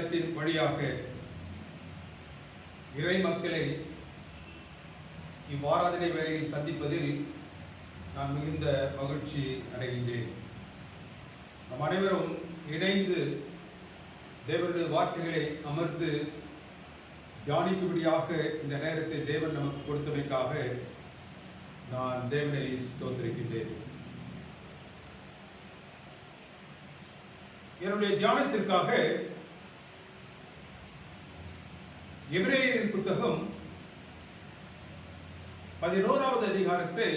தளத்தின் வழியாக இறை மக்களை இவ்வாராதனை வேளையில் சந்திப்பதில் நான் மிகுந்த மகிழ்ச்சி அடைகின்றேன். நம் அனைவரும் இணைந்து தேவனுடைய வார்த்தைகளை அமர்ந்து தியானிக்கும்படியாக இந்த நேரத்தை தேவன் நமக்கு கொடுத்தமைக்காக நான் தேவனை ஸ்தோத்திரிக்கின்றேன். என்னுடைய தியானத்திற்காக எபிரேயரின் புத்தகம் 11வது அதிகாரத்தை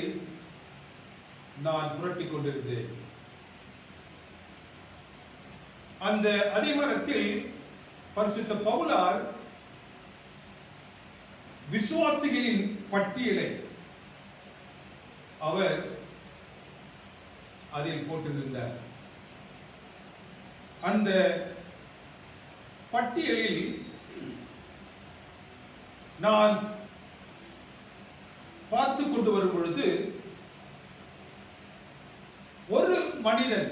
நான் புரட்டிக் கொண்டிருந்தேன். அந்த அதிகாரத்தில் பரிசுத்த பவுலார் விசுவாசிகளின் பட்டியலை அவர் அதில் போட்டிருந்தார். அந்த பட்டியலில் நான் பார்த்து கொண்டு வரும் பொழுது ஒரு மனிதன்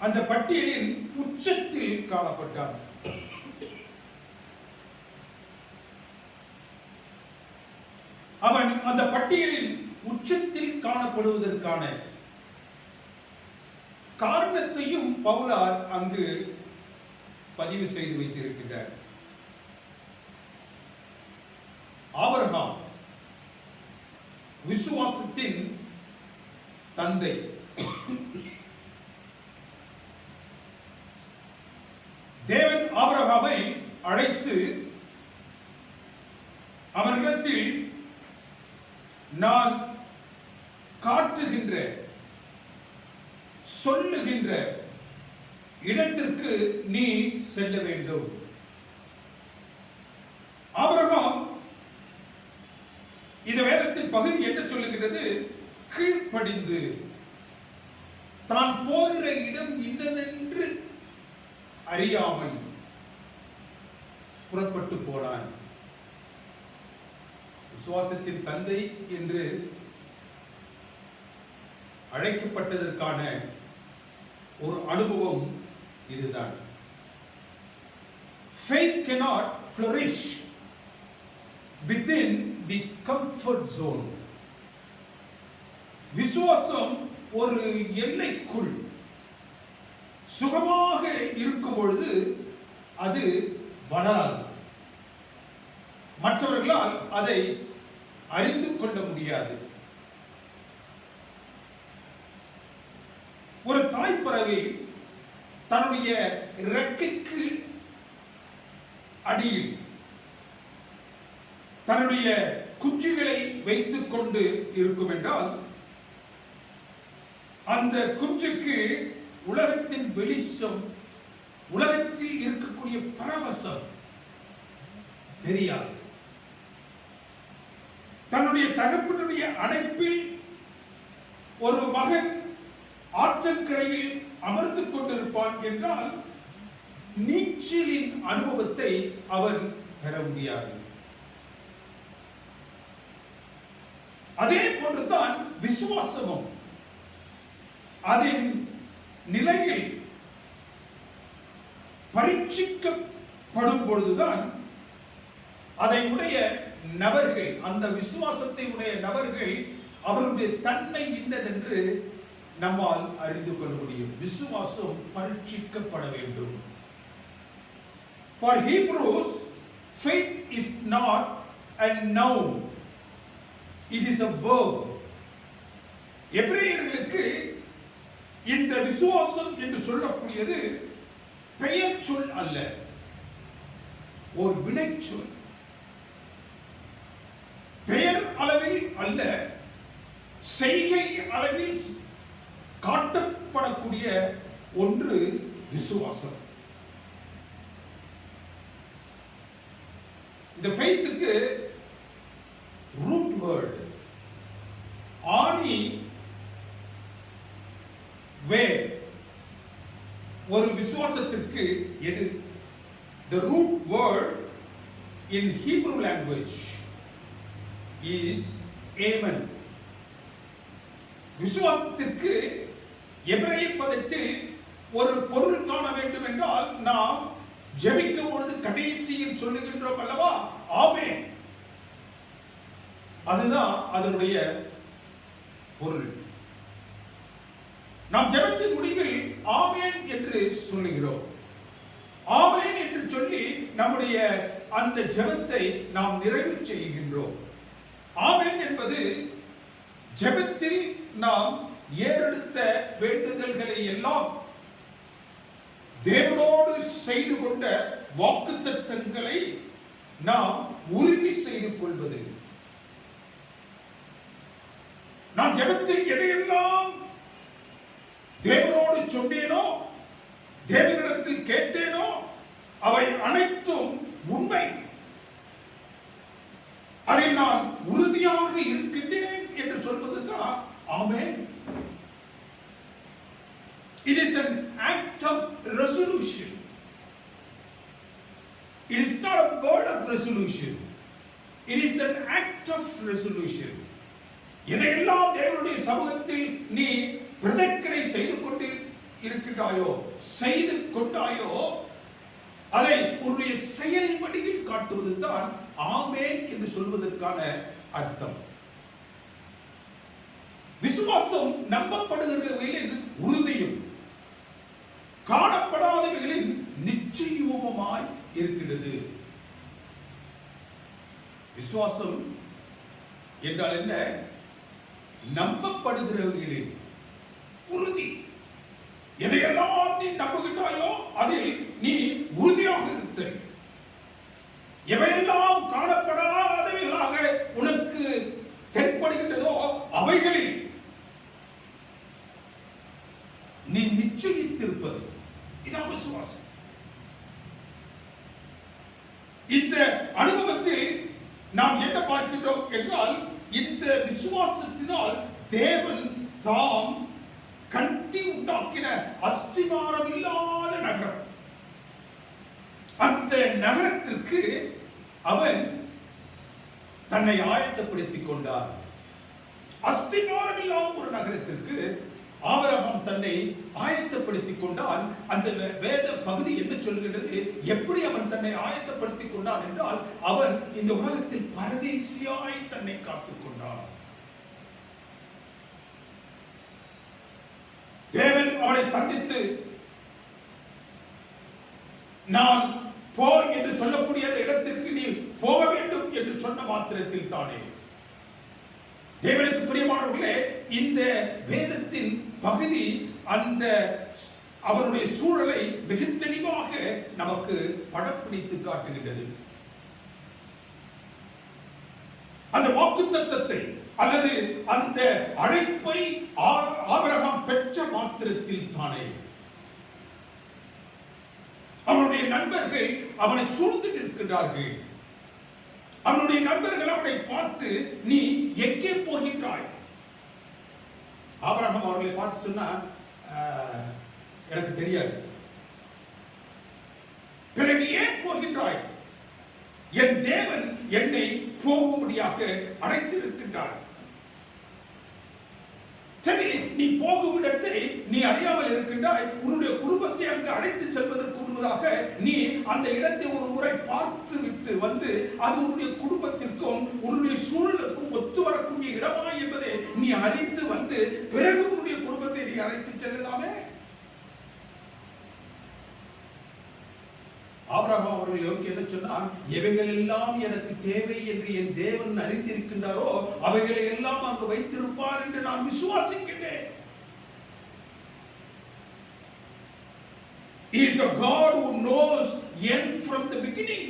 அந்த பட்டியலின் உச்சத்தில் காணப்பட்டான். அவன் அந்த பட்டியலின் உச்சத்தில் காணப்படுவதற்கான காரணத்தையும் பவுலார் அங்கு பதிவு செய்து வைத்திருக்கிறார். ஆபிரகாம் விசுவாசத்தின் தந்தை. தேவன் ஆபிரகாமை அழைத்து அவரிடத்தில் நான் காட்டுகின்ற சொல்லுகின்ற இடத்திற்கு நீ செல்ல வேண்டும். ஆபிரகாம் இந்த வேதத்தின் பகுதி என்ன சொல்லுகிறது? கீழ்ப்படிந்து தான் போகிற இடம் இன்னதென்று அறியாமல் புறப்பட்டு போனான். விசுவாசத்தின் தந்தை என்று அழைக்கப்பட்டதற்கான ஒரு அனுபவம் இதுதான். Faith cannot flourish within the comfort zone. விசுவாசம் ஒரு எல்லைக்குள் சுகமாக இருக்கும் பொழுது அது வளராது. மற்றவர்களால் அதை அறிந்து கொள்ள முடியாது. ஒரு தாய்ப்பறவை தன்னுடைய இறக்கைக்கு அடியில் தன்னுடைய குஞ்சுகளை வைத்துக் கொண்டு இருக்கும் என்றால் அந்த குஞ்சுக்கு உலகத்தின் வெளிச்சம், உலகத்தில் இருக்கக்கூடிய பரவசம் தெரியாது. தன்னுடைய தகப்பனுடைய அணைப்பில் ஒரு மகன் ஆற்றங்கரையில் அமர்ந்து கொண்டிருப்பான் என்றால் நீச்சலின் அனுபவத்தை அவன் பெற முடியாது. அதே போன்றுதான் விசுவாசமும் அதன் நிலையில் பரீட்சிக்கப்படும் பொழுதுதான் அதை உடைய நபர்கள், அந்த விசுவாசத்தை உடைய நபர்கள் அவருடைய தன்மை இன்னதென்று நம்மால் அறிந்து கொள்ள முடியும். விசுவாசம் பரீட்சிக்கப்பட வேண்டும். For Hebrews, faith is not a noun, it is a verb. எபிரேயர்களுக்கு இந்த விசுவாசம் என்று சொல்லக்கூடியது பெயர் சொல் அல்ல, ஒரு வினைச்சொல். பெயர் அளவில் அல்ல, செய்கை அளவில் காட்டப்படக்கூடிய ஒன்று விசுவாசம். இந்த ஃபெய்த்துக்கு ரூட் வேர்ட் ஆணி வேர் ஒரு விசுவாசத்திற்கு எது? The root word in Hebrew language is amen. விசுவாசத்திற்கு எபிரேய பத தேவனிடத்தில் ஒரு பொருள் காண வேண்டும் என்றால் நாம் ஜெபிக்கும் பொழுது கடைசியில் சொல்லுகின்றோம் அல்லவா, ஆமென். அதுதான் அதனுடைய பொருள். நாம் ஜெபத்தின் முடிவில் ஆமென் என்று சொல்லுகிறோம். ஆமென் என்று சொல்லி நம்முடைய அந்த ஜெபத்தை நாம் நிறைவு செய்கின்றோம். ஆமென் என்பது ஜெபத்தில் நாம் ஏறெடுத்த வேண்டுதல்களை எல்லாம் தேவனோடு செய்து கொண்ட வாக்குத்தத்தங்களை நாம் உறுதி செய்து கொள்வது. நான் ஜெபத்தில் எதையெல்லாம் தேவனோடு சொன்னேனோ, தேவனிடத்தில் கேட்டேனோ, அவை அனைத்தும் உண்மை. அதை நான் உறுதியாக இருக்கின்றேன் என்று சொல்வதுதான் ஆமென். It is an act of resolution. It is not a word of resolution. It is an act of resolution. எதையெல்லாம் தேவனுடைய சமூகத்தில் நீ பிரதிக்ஞை செய்து கொண்டு இருக்கின்றாயோ, செய்து கொண்டாயோ, அதை உன்னுடைய செயல் வடிவில் காட்டுவது தான் ஆமென் என்று சொல்வதற்கான அர்த்தம். விசுவாசம் நம்பப்படுகிறவைகளின் உறுதியும் காணப்படாதவைகளின் நிச்சயமுமாய் இருக்கிறது. விசுவாசம் என்றால் என்ன? நம்பப்படுகிறவர்களின் உறுதி. எதையெல்லாம் நீ நம்புகின்றாயோ அதில் நீ உறுதியாக இருத்தல். எவையெல்லாம் காணப்படாதவைகளாக உனக்கு தென்படுகின்றதோ அவைகளில் நீ நிச்சயித்திருப்பது. இதான் விசுவாசம். இந்த அனுபவத்தில் நாம் என்ன பார்க்கின்றோம் என்றால், இந்த விசுவாசத்தினால் தேவன் தாம் கட்டி உண்டாக்கின அஸ்திவாரம் இல்லாத நகரம், அந்த நகரத்திற்கு அவன் தன்னை ஆயத்தப்படுத்திக் கொண்டார். அஸ்திவாரம் இல்லாத ஒரு நகரத்திற்கு ஆபிரகாம் தன்னை ஆயத்தப்படுத்திக் கொண்டான். அந்த வேத பகுதி என்ன சொல்கின்றது? எப்படி அவன் தன்னை ஆயத்தப்படுத்திக் கொண்டான் என்றால், அவன் இந்த உலகத்தில் பரதேசியாய் தன்னை காத்துக் கொண்டான். தேவன் அவனை சந்தித்து நான் போ என்று சொல்லக்கூடிய இடத்திற்கு நீ போக வேண்டும் என்று சொன்ன மாத்திரத்தில் தானே. தேவனுக்கு பிரியமானவர்களே, இந்த வேதத்தின் பகுதி அந்த அவருடைய சூழலை மிக தெளிவாக நமக்கு படப்பிடித்து காட்டுகின்றது. அந்த வாக்குத்தத்தத்தை அல்லது அந்த அழைப்பை ஆபிரகாம் பெற்ற மாத்திரத்தில் தானே அவனுடைய நண்பர்கள் அவனை சூழ்ந்து நிற்கின்றார்கள். அவனுடைய நண்பர்கள் அவனை பார்த்து, நீ எங்கே போகின்றாய்? ஆபிரகாம் அவர்களை பார்த்து சொன்னா, எனக்கு தெரியாது. பிறகு ஏன் போகின்றாய்? என் தேவன் என்னை போகும்படியாக அழைத்திருக்கின்றார். சரி, நீ போகும் இடத்தை நீ அறியாமல் இருக்கின்றாய். உன்னுடைய குடும்பத்தை அங்கு அழைத்து செல்வதற்கு முன்பதாக நீ அந்த இடத்தை ஒரு முறை பார்த்து விட்டு வந்து, அது உன்னுடைய குடும்பத்திற்கும் உன்னுடைய சூழலுக்கும் ஒத்து வரக்கூடிய இடமா என்பதை நீ அறிந்து வந்து பிறகு உன்னுடைய குடும்பத்தை நீ அழைத்து செல்லலாமே. ஆபிரகாம் அவர்கள் யோகி என்ன சொன்னார்? எவைகள் எல்லாம் எனக்கு தேவை என்று என் தேவன் அறிந்திருக்கின்றாரோ அவைகளை எல்லாம் அங்கு வைத்திருப்பார் என்று நான் விசுவாசிக்கின்றேன். He is the God who knows end from the beginning.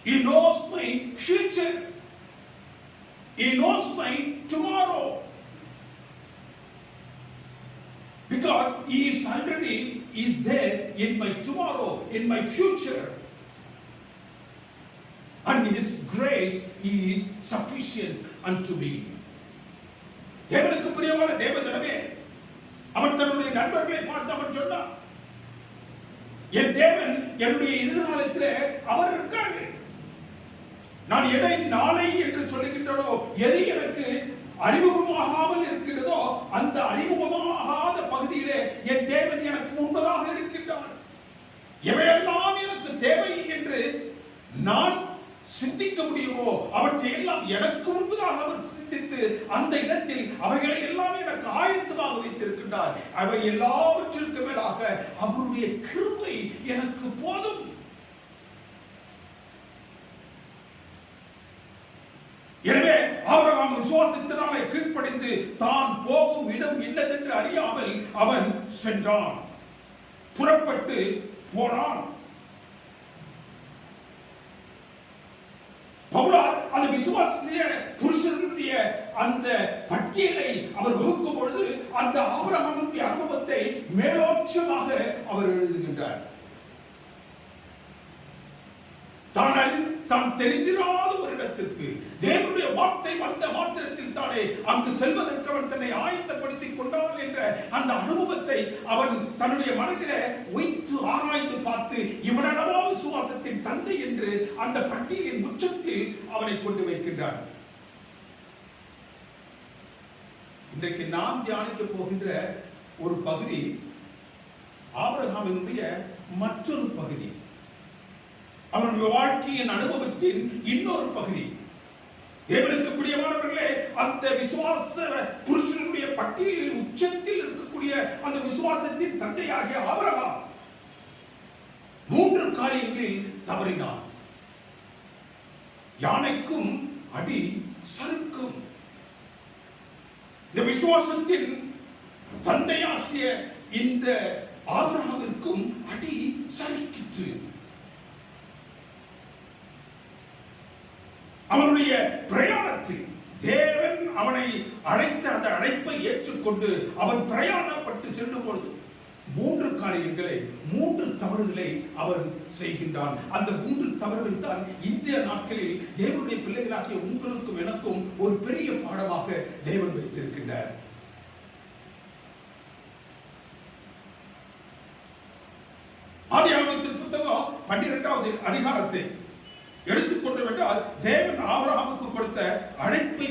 He knows my future. He knows my tomorrow. Because he is already there in my tomorrow, in my future. And his grace is sufficient unto me. தேவனுக்கு பிரியமான தேவஜனமே, அவன் தன்னுடைய நண்பர்களை பார்த்து அவன் சொன்னான், என் தேவன் என்னுடைய எதிர்காலத்தில் அவர் இருக்காரு. நான் எதை நாளை என்று சொல்லுகின்றனோ, எது எனக்கு அறிமுகமாகாமல் இருக்கிறதோ அந்த அறிமுகமாக சிந்திக்க முடியுமோ அவற்றை எல்லாம் எனக்கு முன்பதாக அவர் சிந்தித்து அந்த இடத்தில் அவைகளை எல்லாம் எனக்கு ஆயத்தமாக வைத்திருக்கின்றார். அவை எல்லாவற்றிற்கு மேலாக அவருடைய கிருபை எனக்கு போதும். எனவே ஆபிரகாம் விசுவாசத்தினாலே கீழ்ப்படிந்து தான் போகும் இடம் என்னதென்று அறியாமல் அவன் சென்றான், புறப்பட்டு போனான். பவுலார் அந்த விசுவாசிய புருஷனுடைய அந்த பட்டியலை அவர் வகுக்கும் பொழுது அந்த ஆபிரகாமுடைய அனுபவத்தை மேலோற்றமாக அவர் எழுதுகின்றார். தான் தெரிந்திராத ஒரு இடத்திற்கு தேவனுடைய வார்த்தை வந்த மாத்திரத்தில் தானே அங்கு செல்வதற்கு அவன் தன்னை ஆயத்தப்படுத்திக் கொண்டான் என்ற அந்த அனுபவத்தை அவன் தன்னுடைய மனதிலே வைத்து ஆராய்ந்து பார்த்து இவனளவா விசுவாசத்தின் தந்தை என்று அந்த பட்டியலின் உச்சத்தில் அவனை கொண்டு வைக்கின்றான். இன்றைக்கு நாம் தியானிக்க போகின்ற ஒரு பகுதி ஆபிரகாமினுடைய மற்றொரு பகுதி, அவனுடைய வாழ்க்கையின் அனுபவத்தின் இன்னொரு பகுதி. தேவனுக்கு பிரியமானவர்களே, அந்த விசுவாச புருஷனுடைய பட்டியலில் உச்சத்தில் இருக்கக்கூடிய அந்த விசுவாசத்தின் தந்தையாகிய ஆபிரகாம் 3 காரியங்களில் தவறினான். யானைக்கும் அடி சறுக்கும். இந்த விசுவாசத்தின் தந்தையாகிய இந்த ஆபிரகாமிற்கும் அடி சறுக்கிற்று. அவனுடைய பிரயாணத்தில் தேவன் அவனை அழைத்த அந்த அழைப்பை ஏற்றுக்கொண்டு அவன் பிரயாணப்பட்டு செல்லும் பொழுது 3 காரியங்களை 3 தவறுகளை அவன் செய்கின்றான். அந்த 3 தவறுகள் தான் இந்திய நாட்களில் தேவனுடைய பிள்ளைகளாகிய உங்களுக்கும் எனக்கும் ஒரு பெரிய பாடமாக தேவன் வைத்திருக்கின்றார். ஆதியாகமத்தின் புத்தகம் 12வது அதிகாரத்தை எடுத்துக்கொண்டுவிட்டால் தேவன் ஆபிரகாமுக்கு கொடுத்த அழைப்பை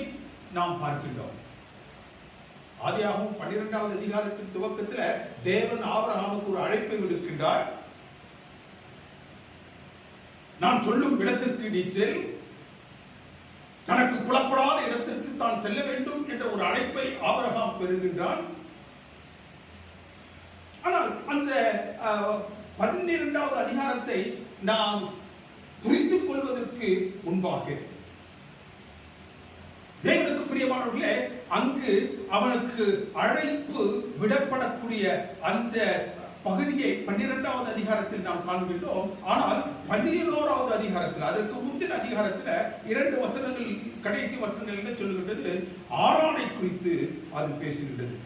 நாம் பார்க்கின்றோம். ஆதியாகமம் 12வது அதிகாரத்தின் துவக்கத்தில் தேவன் ஆபிரகாமுக்கு ஒரு அழைப்பை விடுக்கின்றார். நான் சொல்லும் இடத்திற்கு நீ செல், தனக்கு புலப்படாத இடத்திற்கு தான் செல்ல வேண்டும் என்ற ஒரு அழைப்பை ஆபிரகாம் பெறுகின்றான். ஆனால் அந்த 12வது அதிகாரத்தை நாம் புரிந்து கொள்வதற்கு முன்பாக தேவனுக்கு பிரியமானவர்களே, அங்கு அவனுக்கு அழைப்பு விடப்படக்கூடிய அந்த பகுதியை 12வது அதிகாரத்தில் நாம் காண்கின்றோம். ஆனால் 11வது அதிகாரத்தில், அதற்கு முந்தின அதிகாரத்தில் 2 வசனங்கள், கடைசி வசனங்கள் என்ன சொல்லுகின்றது? ஆரானை குறித்து அது பேசுகின்றது.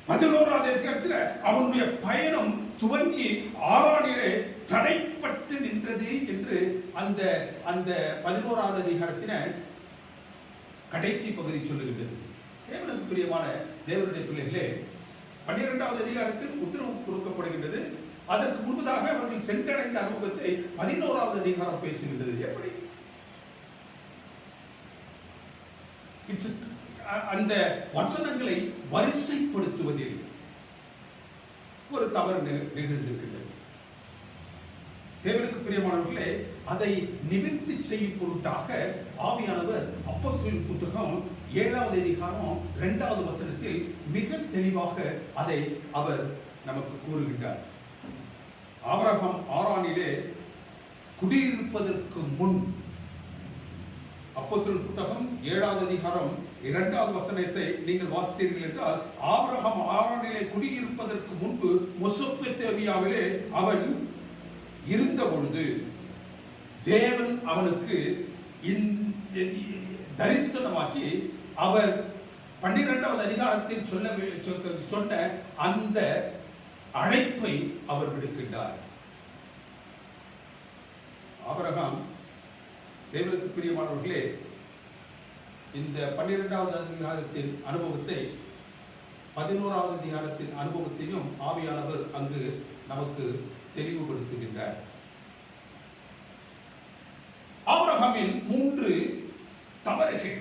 11வது அதிகாரத்தில் அவனுடைய பயணம் துவங்கி ஆரானிலே தடைப்பட்டு நின்றது என்று அந்த 11வது அதிகாரத்தின கடைசி பகுதி சொல்லுகின்றது. தேவனுக்கு பிரியமான தேவனுடைய பிள்ளைகளே, 12வது அதிகாரத்தில் உத்தரவு கொடுக்கப்படுகின்றது. அதற்கு முன்பதாக அவர்கள் சென்றடைந்த அனுபவத்தை 11வது அதிகாரம் பேசுகின்றது. எப்படி அந்த வசனங்களை வரிசைப்படுத்துவதில் ஒரு தவறு நிகழ்ந்திருக்கிறது. தேவனுக்கு பிரியமானவர்களே, அதை நிவர்த்தி செய்யும் பொருட்டாக ஆவியானவர் அப்போஸ்தலர் புத்தகம் 7வது அதிகாரம் 2வது வசனத்தில் மிக தெளிவாக அதை அவர் நமக்கு கூறுகின்றார். ஆபிரகாம் ஆரானிலே குடியிருப்பதற்கு முன், அப்போஸ்தலர் புத்தகம் 7வது அதிகாரம் 2வது வசனத்தை நீங்கள் வாசித்தீர்கள் என்றால், ஆபிரகாம் ஆரானிலே குடியிருப்பதற்கு முன்பு மெசொப்பொத்தேமியாவிலே அவன் இருந்த பொழுது தேவன் அவனுக்கு தரிசனமாக்கி அவர் 12வது அதிகாரத்தில் சொன்ன அந்த அழைப்பை அவர் விடுக்கின்றார். ஆபிரகாம், தேவனுக்கு பிரியமானவர்களே, இந்த 12வது அதிகாரத்தின் அனுபவத்தை 11வது அதிகாரத்தின் அனுபவத்தையும் ஆவியானவர் அங்கு நமக்கு தெளிவுபடுத்துகின்றார். ஆபிரகாமின் 3 தவறுகள்,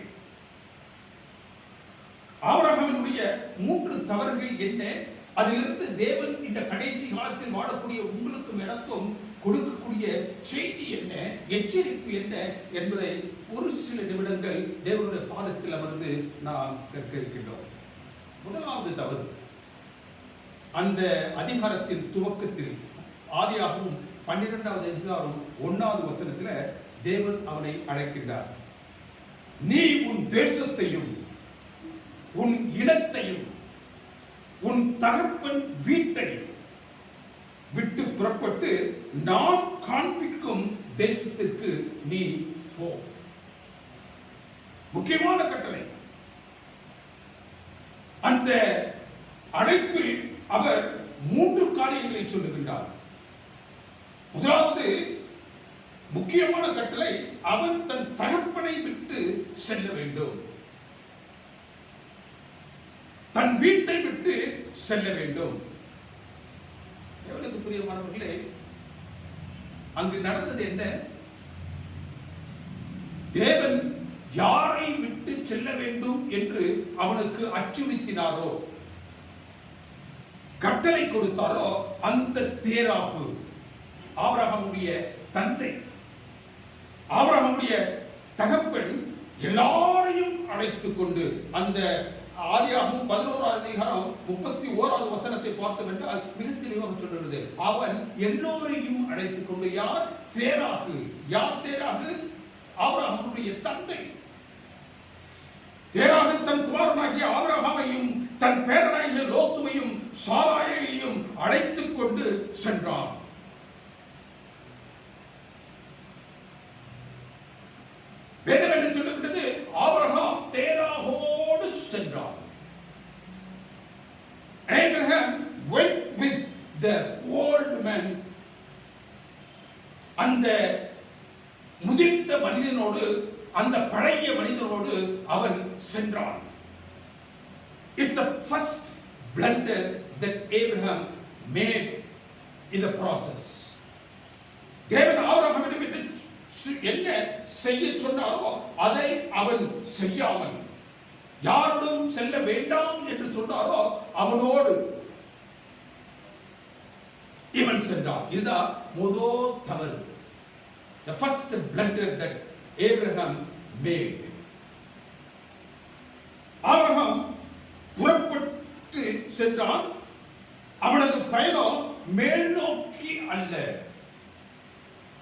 ஆபிரகாமினுடைய 3 தவறுகள் என்ன? அதிலிருந்து தேவன் இந்த கடைசி காலத்தில் வாழக்கூடிய உங்களுக்கும் எனக்கும் கொடுக்கக்கூடிய செய்தி என்ன, எச்சரிப்பு என்ன என்பதை ஒரு சில நிமிடங்கள் தேவனுடைய பாதத்தில் அமர்ந்து நாம் கற்க இருக்கின்றோம். முதலாவது தவறு, அந்த அதிகாரத்தின் துவக்கத்தில் ஆதியாகமம் 12வது அதிகாரம் 1வது வசனத்தில் தேவன் அவனை அழைக்கின்றார். நீ உன் தேசத்தையும் உன் இனத்தையும் உன் தகப்பன் வீட்டையும் விட்டு புறப்பட்டு நான் காண்பிக்கும் தேசத்திற்கு நீ போ. முக்கியமான கட்டளை. அந்த அழைப்பில் அவர் 3 காரியங்களை சொல்லுகின்றார். முதலாவது முக்கியமான கட்டளை, அவன் தன் தகப்பனை விட்டு செல்ல வேண்டும், தன் வீட்டை விட்டு செல்ல வேண்டும். எவ்வளவு பிரியமானவர்களே, அங்கு நடந்தது என்ன? தேவன் யாரை விட்டு செல்ல வேண்டும் என்று அவனுக்கு அச்சுறுத்தினாரோ, கட்டளை கொடுத்தாரோ, அந்த தேராகு ஆபிரகாமுடைய தந்தை, ஆபிரகாமுடைய தகப்பன் எல்லாரையும் அழைத்துக் கொண்டு, அந்த ஆதியாகமம் 11வது அதிகாரம் 31வது வசனத்தை பார்த்தோம் என்றால் மிக தெளிவாக சொல்கிறது. அவன் எல்லோரையும் அழைத்துக் கொண்டு, யார் தேராகு? யார் தேராகு? ஆபிரகாமுடைய தந்தை. தேராகு தன் குமாரனாகிய ஆபிரகாமையும் தன் பேரனாகிய லோத்துவையும் சாராயையும் அழைத்துக் கொண்டு சென்றான். வேதம் என்ன சொல்லுகிறது? ஆபிரகாம் தேராகோடு சென்றான். Abraham went with the old man. அந்த முதிர்ந்த மனிதனோடு, அந்த பழைய மனிதனோடு அவன் சென்றான். It's the first blunder that Abraham made in the process. தேவன் ஆபிரகாமிடம் என்ன செய்ய சொன்னாரோ அதை அவன் செய்யாமல், யாரோடும் செல்ல வேண்டாம் என்று சொன்னாரோ அவனோடு இவன் சென்றான். இதுதான் முதல் தவறு. The first blunder that Abraham made. Abraham புறப்பட்டு சென்றான். அவனது பயணம் மேல் நோக்கி அல்ல,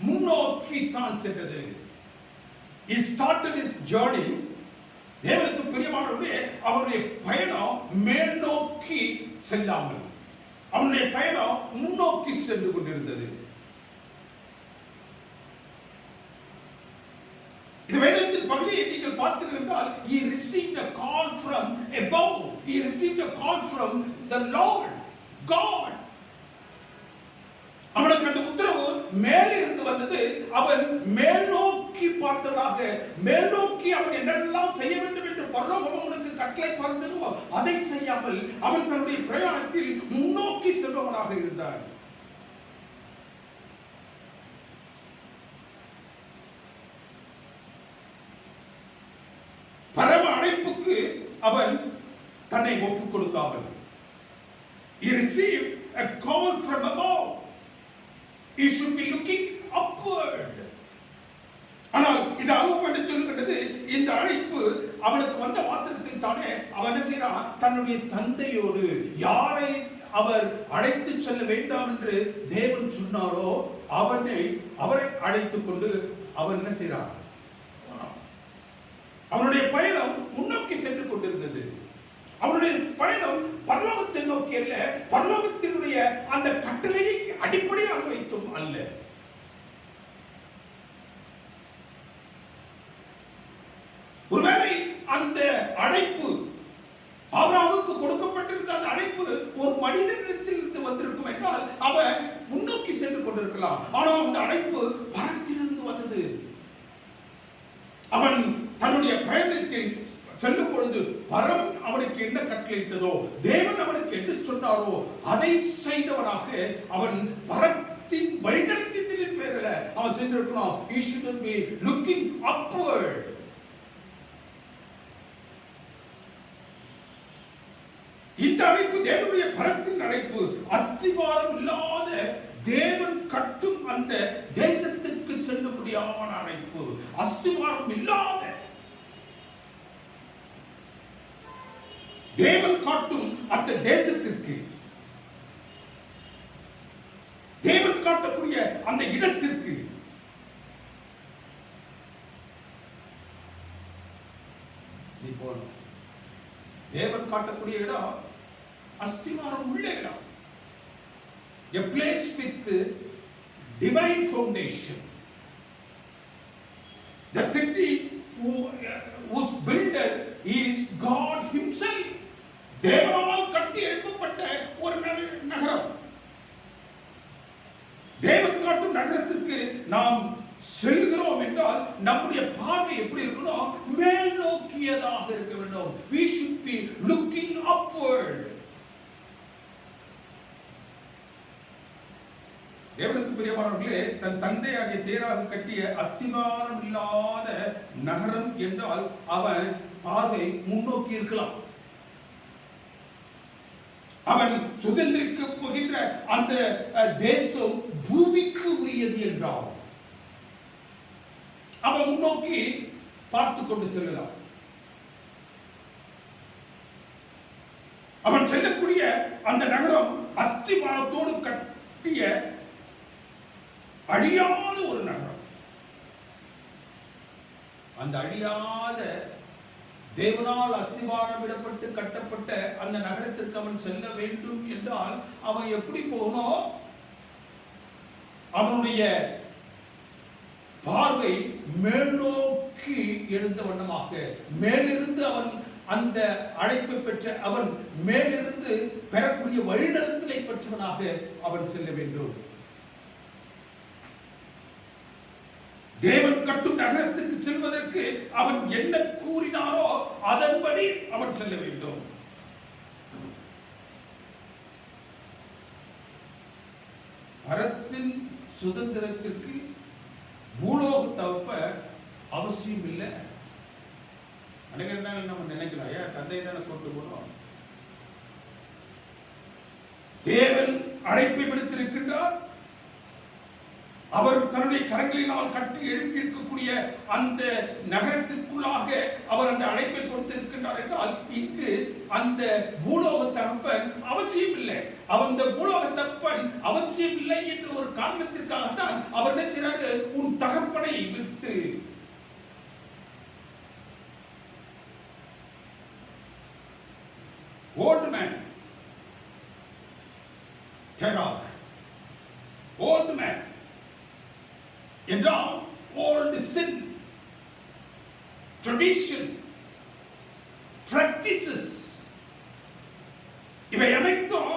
முன்னோக்கி தான் சென்றது. He started his journey. தேவனுக்கு பிரியமானவர்களே, அவருடைய பயணம் மேல் நோக்கி செல்லாமல் அவனுடைய பயணம் முன்னோக்கி சென்று கொண்டிருந்தது. இந்த வேதத்தின் பகுதியை நீங்கள் பார்த்தீர்கள் என்றால், he received a call from above. He received a call from the Lord God. அவனுக்கு அந்த உத்தரவு மேலே இருந்து வந்தது. அவன் மேல் நோக்கி பார்த்ததாக, மேல் நோக்கி அவன் என்னெல்லாம் செய்ய வேண்டும் என்று பரலோகம் அவனுக்கு கட்டளை பறந்ததோ அதை செய்யாமல் அவன் தன்னுடைய பிரயாணத்தில் முன்னோக்கி செல்பவனாக இருந்தான். பரம அழைப்புக்கு அவன் தன்னை ஒப்புக் கொடுக்காமல், he received a call from above. He should be looking upward. ஆனால் இது அனுபவம் என்று சொல்லுகிறது. இந்த அழைப்பு அவனுக்கு வந்த மாத்திரத்தில் தானே அவன் என்ன செய்யறான்? தன்னுடைய தந்தையோடு, யாரை அவர் அழைத்து செல்ல வேண்டாம் என்று தேவன் சொன்னாரோ அவரை அழைத்துக் கொண்டு அவன் என்ன செய்யறான்? அவனுடைய பயணம் முன்னோக்கி சென்று கொண்டிருந்தது. அவனுடைய பயணம் பரலோகத்தை நோக்கி அல்ல, பரலோகத்தினுடைய அந்த கட்டளையை அடிப்படையாக வைத்தும் அல்ல. ஒருவேளை அந்த அழைப்பு ஆபிரகாமுக்கு கொடுக்கப்பட்டிருந்த அந்த அழைப்பு ஒரு மனிதனிடத்தில் இருந்து வந்திருக்கும் என்றால் அவன் முன்னோக்கி சென்று கொண்டிருக்கலாம். ஆனால் அந்த அழைப்பு பரத்திலிருந்து வந்தது. அவன் தன்னுடைய பயணத்தில் செல்லும் பொழுது பரம் அவனுக்கு என்ன கட்டளையிட்டதோ, தேவன் அவனுக்கு என்ன சொன்னாரோ அதை செய்தவனாக அவன் பரத்தின் வழிநடத்தின் பேரில் அவன் சென்றிருக்கிறான். He should be looking upward. இந்த அழைப்பு தேவனுடைய பரத்தின் அழைப்பு, அஸ்திவாரம் இல்லாத தேவன் கட்டும் அந்த தேசத்திற்கு செல்லும்படியான அழைப்பு. அஸ்திவாரம் இல்லாத தேவன் காட்டும் அந்த தேசத்திற்கு, தேவன் காட்டக்கூடிய அந்த இடத்திற்கு நீ போகணும். தேவன் காட்டக்கூடிய இடம் அஸ்திவாரம் உள்ள இடம். A place with divine foundation. The city whose builder is God himself. தேவனால் கட்டி எழுப்பப்பட்ட ஒரு நகரம். தேவன் காட்டும் நகரத்திற்கு நாம் செல்கிறோம் என்றால் நம்முடைய பார்வை எப்படி இருக்கணும்? மேல் நோக்கியதாக இருக்க வேண்டும். We should be looking upward. தேவனுக்கு பிரியமானவர்களே, தன் தந்தையாகிய தேராக கட்டிய அஸ்திவாரம் இல்லாத நகரம் என்றால் அவன் பார்வை முன்னோக்கி இருக்கலாம். அவன் சுதந்திரிக்க போகின்ற அந்த தேசம் பூமிக்கு உரியது என்றால் அவன் முன்னோக்கி பார்த்து கொண்டு செல்லலாம். அவன் செல்லக்கூடிய அந்த நகரம் அஸ்திவாரத்தோடு கட்டிய அழியாத ஒரு நகரம். அந்த அழியாத தேவனால் அஸ்திவாரம் விடப்பட்டு கட்டப்பட்ட அந்த நகரத்திற்கு அவன் செல்ல வேண்டும் என்றால் அவன் எப்படி போகணும்? அவனுடைய பார்வை மேல் நோக்கி எழுந்த வண்ணமாக, மேலிருந்து அவன் அந்த அழைப்பை பெற்ற அவன் மேலிருந்து பெறக்கூடிய வழிநடத்தலை பெற்றவனாக அவன் செல்ல வேண்டும். தேவன் கட்டும் நகரத்துக்கு செல்வதற்கு அவன் என்ன கூறினாரோ அதன்படி அவன் செல்ல வேண்டும். அறத்தின் சுதந்திரத்திற்கு பூலோக தவப்ப அவசியம் இல்லை. அனைவரும் நம்ம நினைக்கலாம், ஏன் தந்தை தானே கொண்டு போனோம். தேவன் அழைப்பை விடுத்திருக்கின்றார். அவர் தன்னுடைய கரங்களினால் கட்டி எழுப்பியிருக்கக்கூடிய அந்த நகரத்திற்குள்ளாக அவர் அந்த அழைப்பை கொடுத்திருக்கின்றார் என்றால் இங்கு அந்த பூலோக தகப்பன் அவசியம் இல்லை. அந்த பூலோக தகப்பன் அவசியம் இல்லை என்ற ஒரு காரணத்திற்காகத்தான் அவர் என்ன செய்றாரு? உன் தகப்பனை விட்டு old man, Terach, old man என்றால் old sin, tradition, practices, இவை அனைத்தும்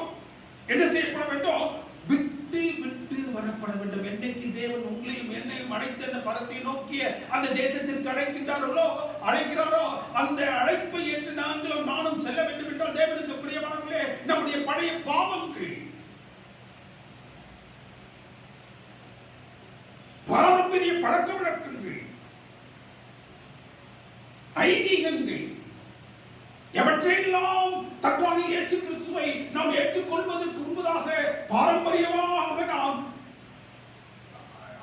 என்ன செய்யப்பட வேண்டும்? விட்டு விட்டு வரப்பட வேண்டும். என்னைக்கு தேவன் உங்களையும் என்னையும் அழைத்து அந்த பரத்தை நோக்கிய அந்த தேசத்திற்கு அழைக்கிறாரோ அந்த அழைப்பை ஏற்று நாங்களும் நானும் செல்ல வேண்டும் என்றால் தேவனுக்கு பிரியமானவர்களே, நம்முடைய பழைய பாவங்கள், பாரம்பரிய பழக்க வழக்கங்கள், ஐதீகங்கள், எவற்றையெல்லாம் கர்த்தராகிய இயேசு கிறிஸ்துவை நாம் ஏற்றுக்கொள்வதற்கு முன்பதாக பாரம்பரியமாக நாம்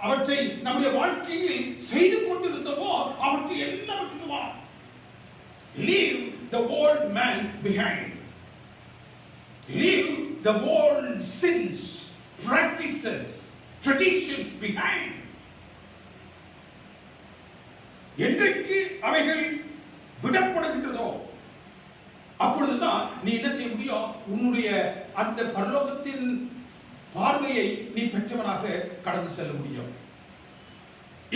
அவற்றை நம்முடைய வாழ்க்கையில் செய்து கொண்டிருந்தோமோ அவற்றை எல்லாவற்றுக்குமா leave the old man behind, leave the old sins, practices, traditions behind. என்றைக்கு அவைகள் விடப்படுகின்றதோ அப்பொழுதுதான் நீ என்ன செய்ய முடியும்? உன்னுடைய அந்த பரலோகத்தின் பார்வையை நீ பெற்றவனாக கடந்து செல்ல முடியும்.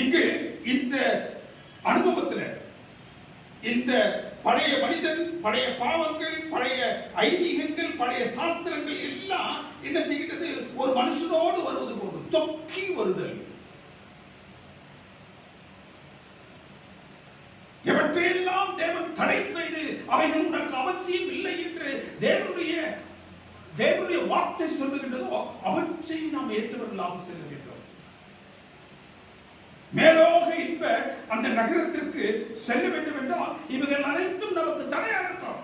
இங்கு இந்த அனுபவத்தில் இந்த பழைய மனிதன், பழைய பாவங்கள், பழைய ஐதீகங்கள், பழைய சாஸ்திரங்கள் எல்லாம் என்ன செய்கிறது? ஒரு மனுஷனோடு வருவது போன்று தொக்கி வருதல். எவற்றையெல்லாம் தேவன் தடை செய்து அவைகள் உனக்கு அவசியம் இல்லை என்று தேவனுடைய வார்த்தை சொல்லுகின்றதோ அவற்றை நாம் ஏற்றவர்களாக செல்ல வேண்டும். மேலோக இன்ப அந்த நகரத்திற்கு செல்ல வேண்டும் என்றால் இவைகள் அனைத்தும் நமக்கு தடையாக இருக்கும்.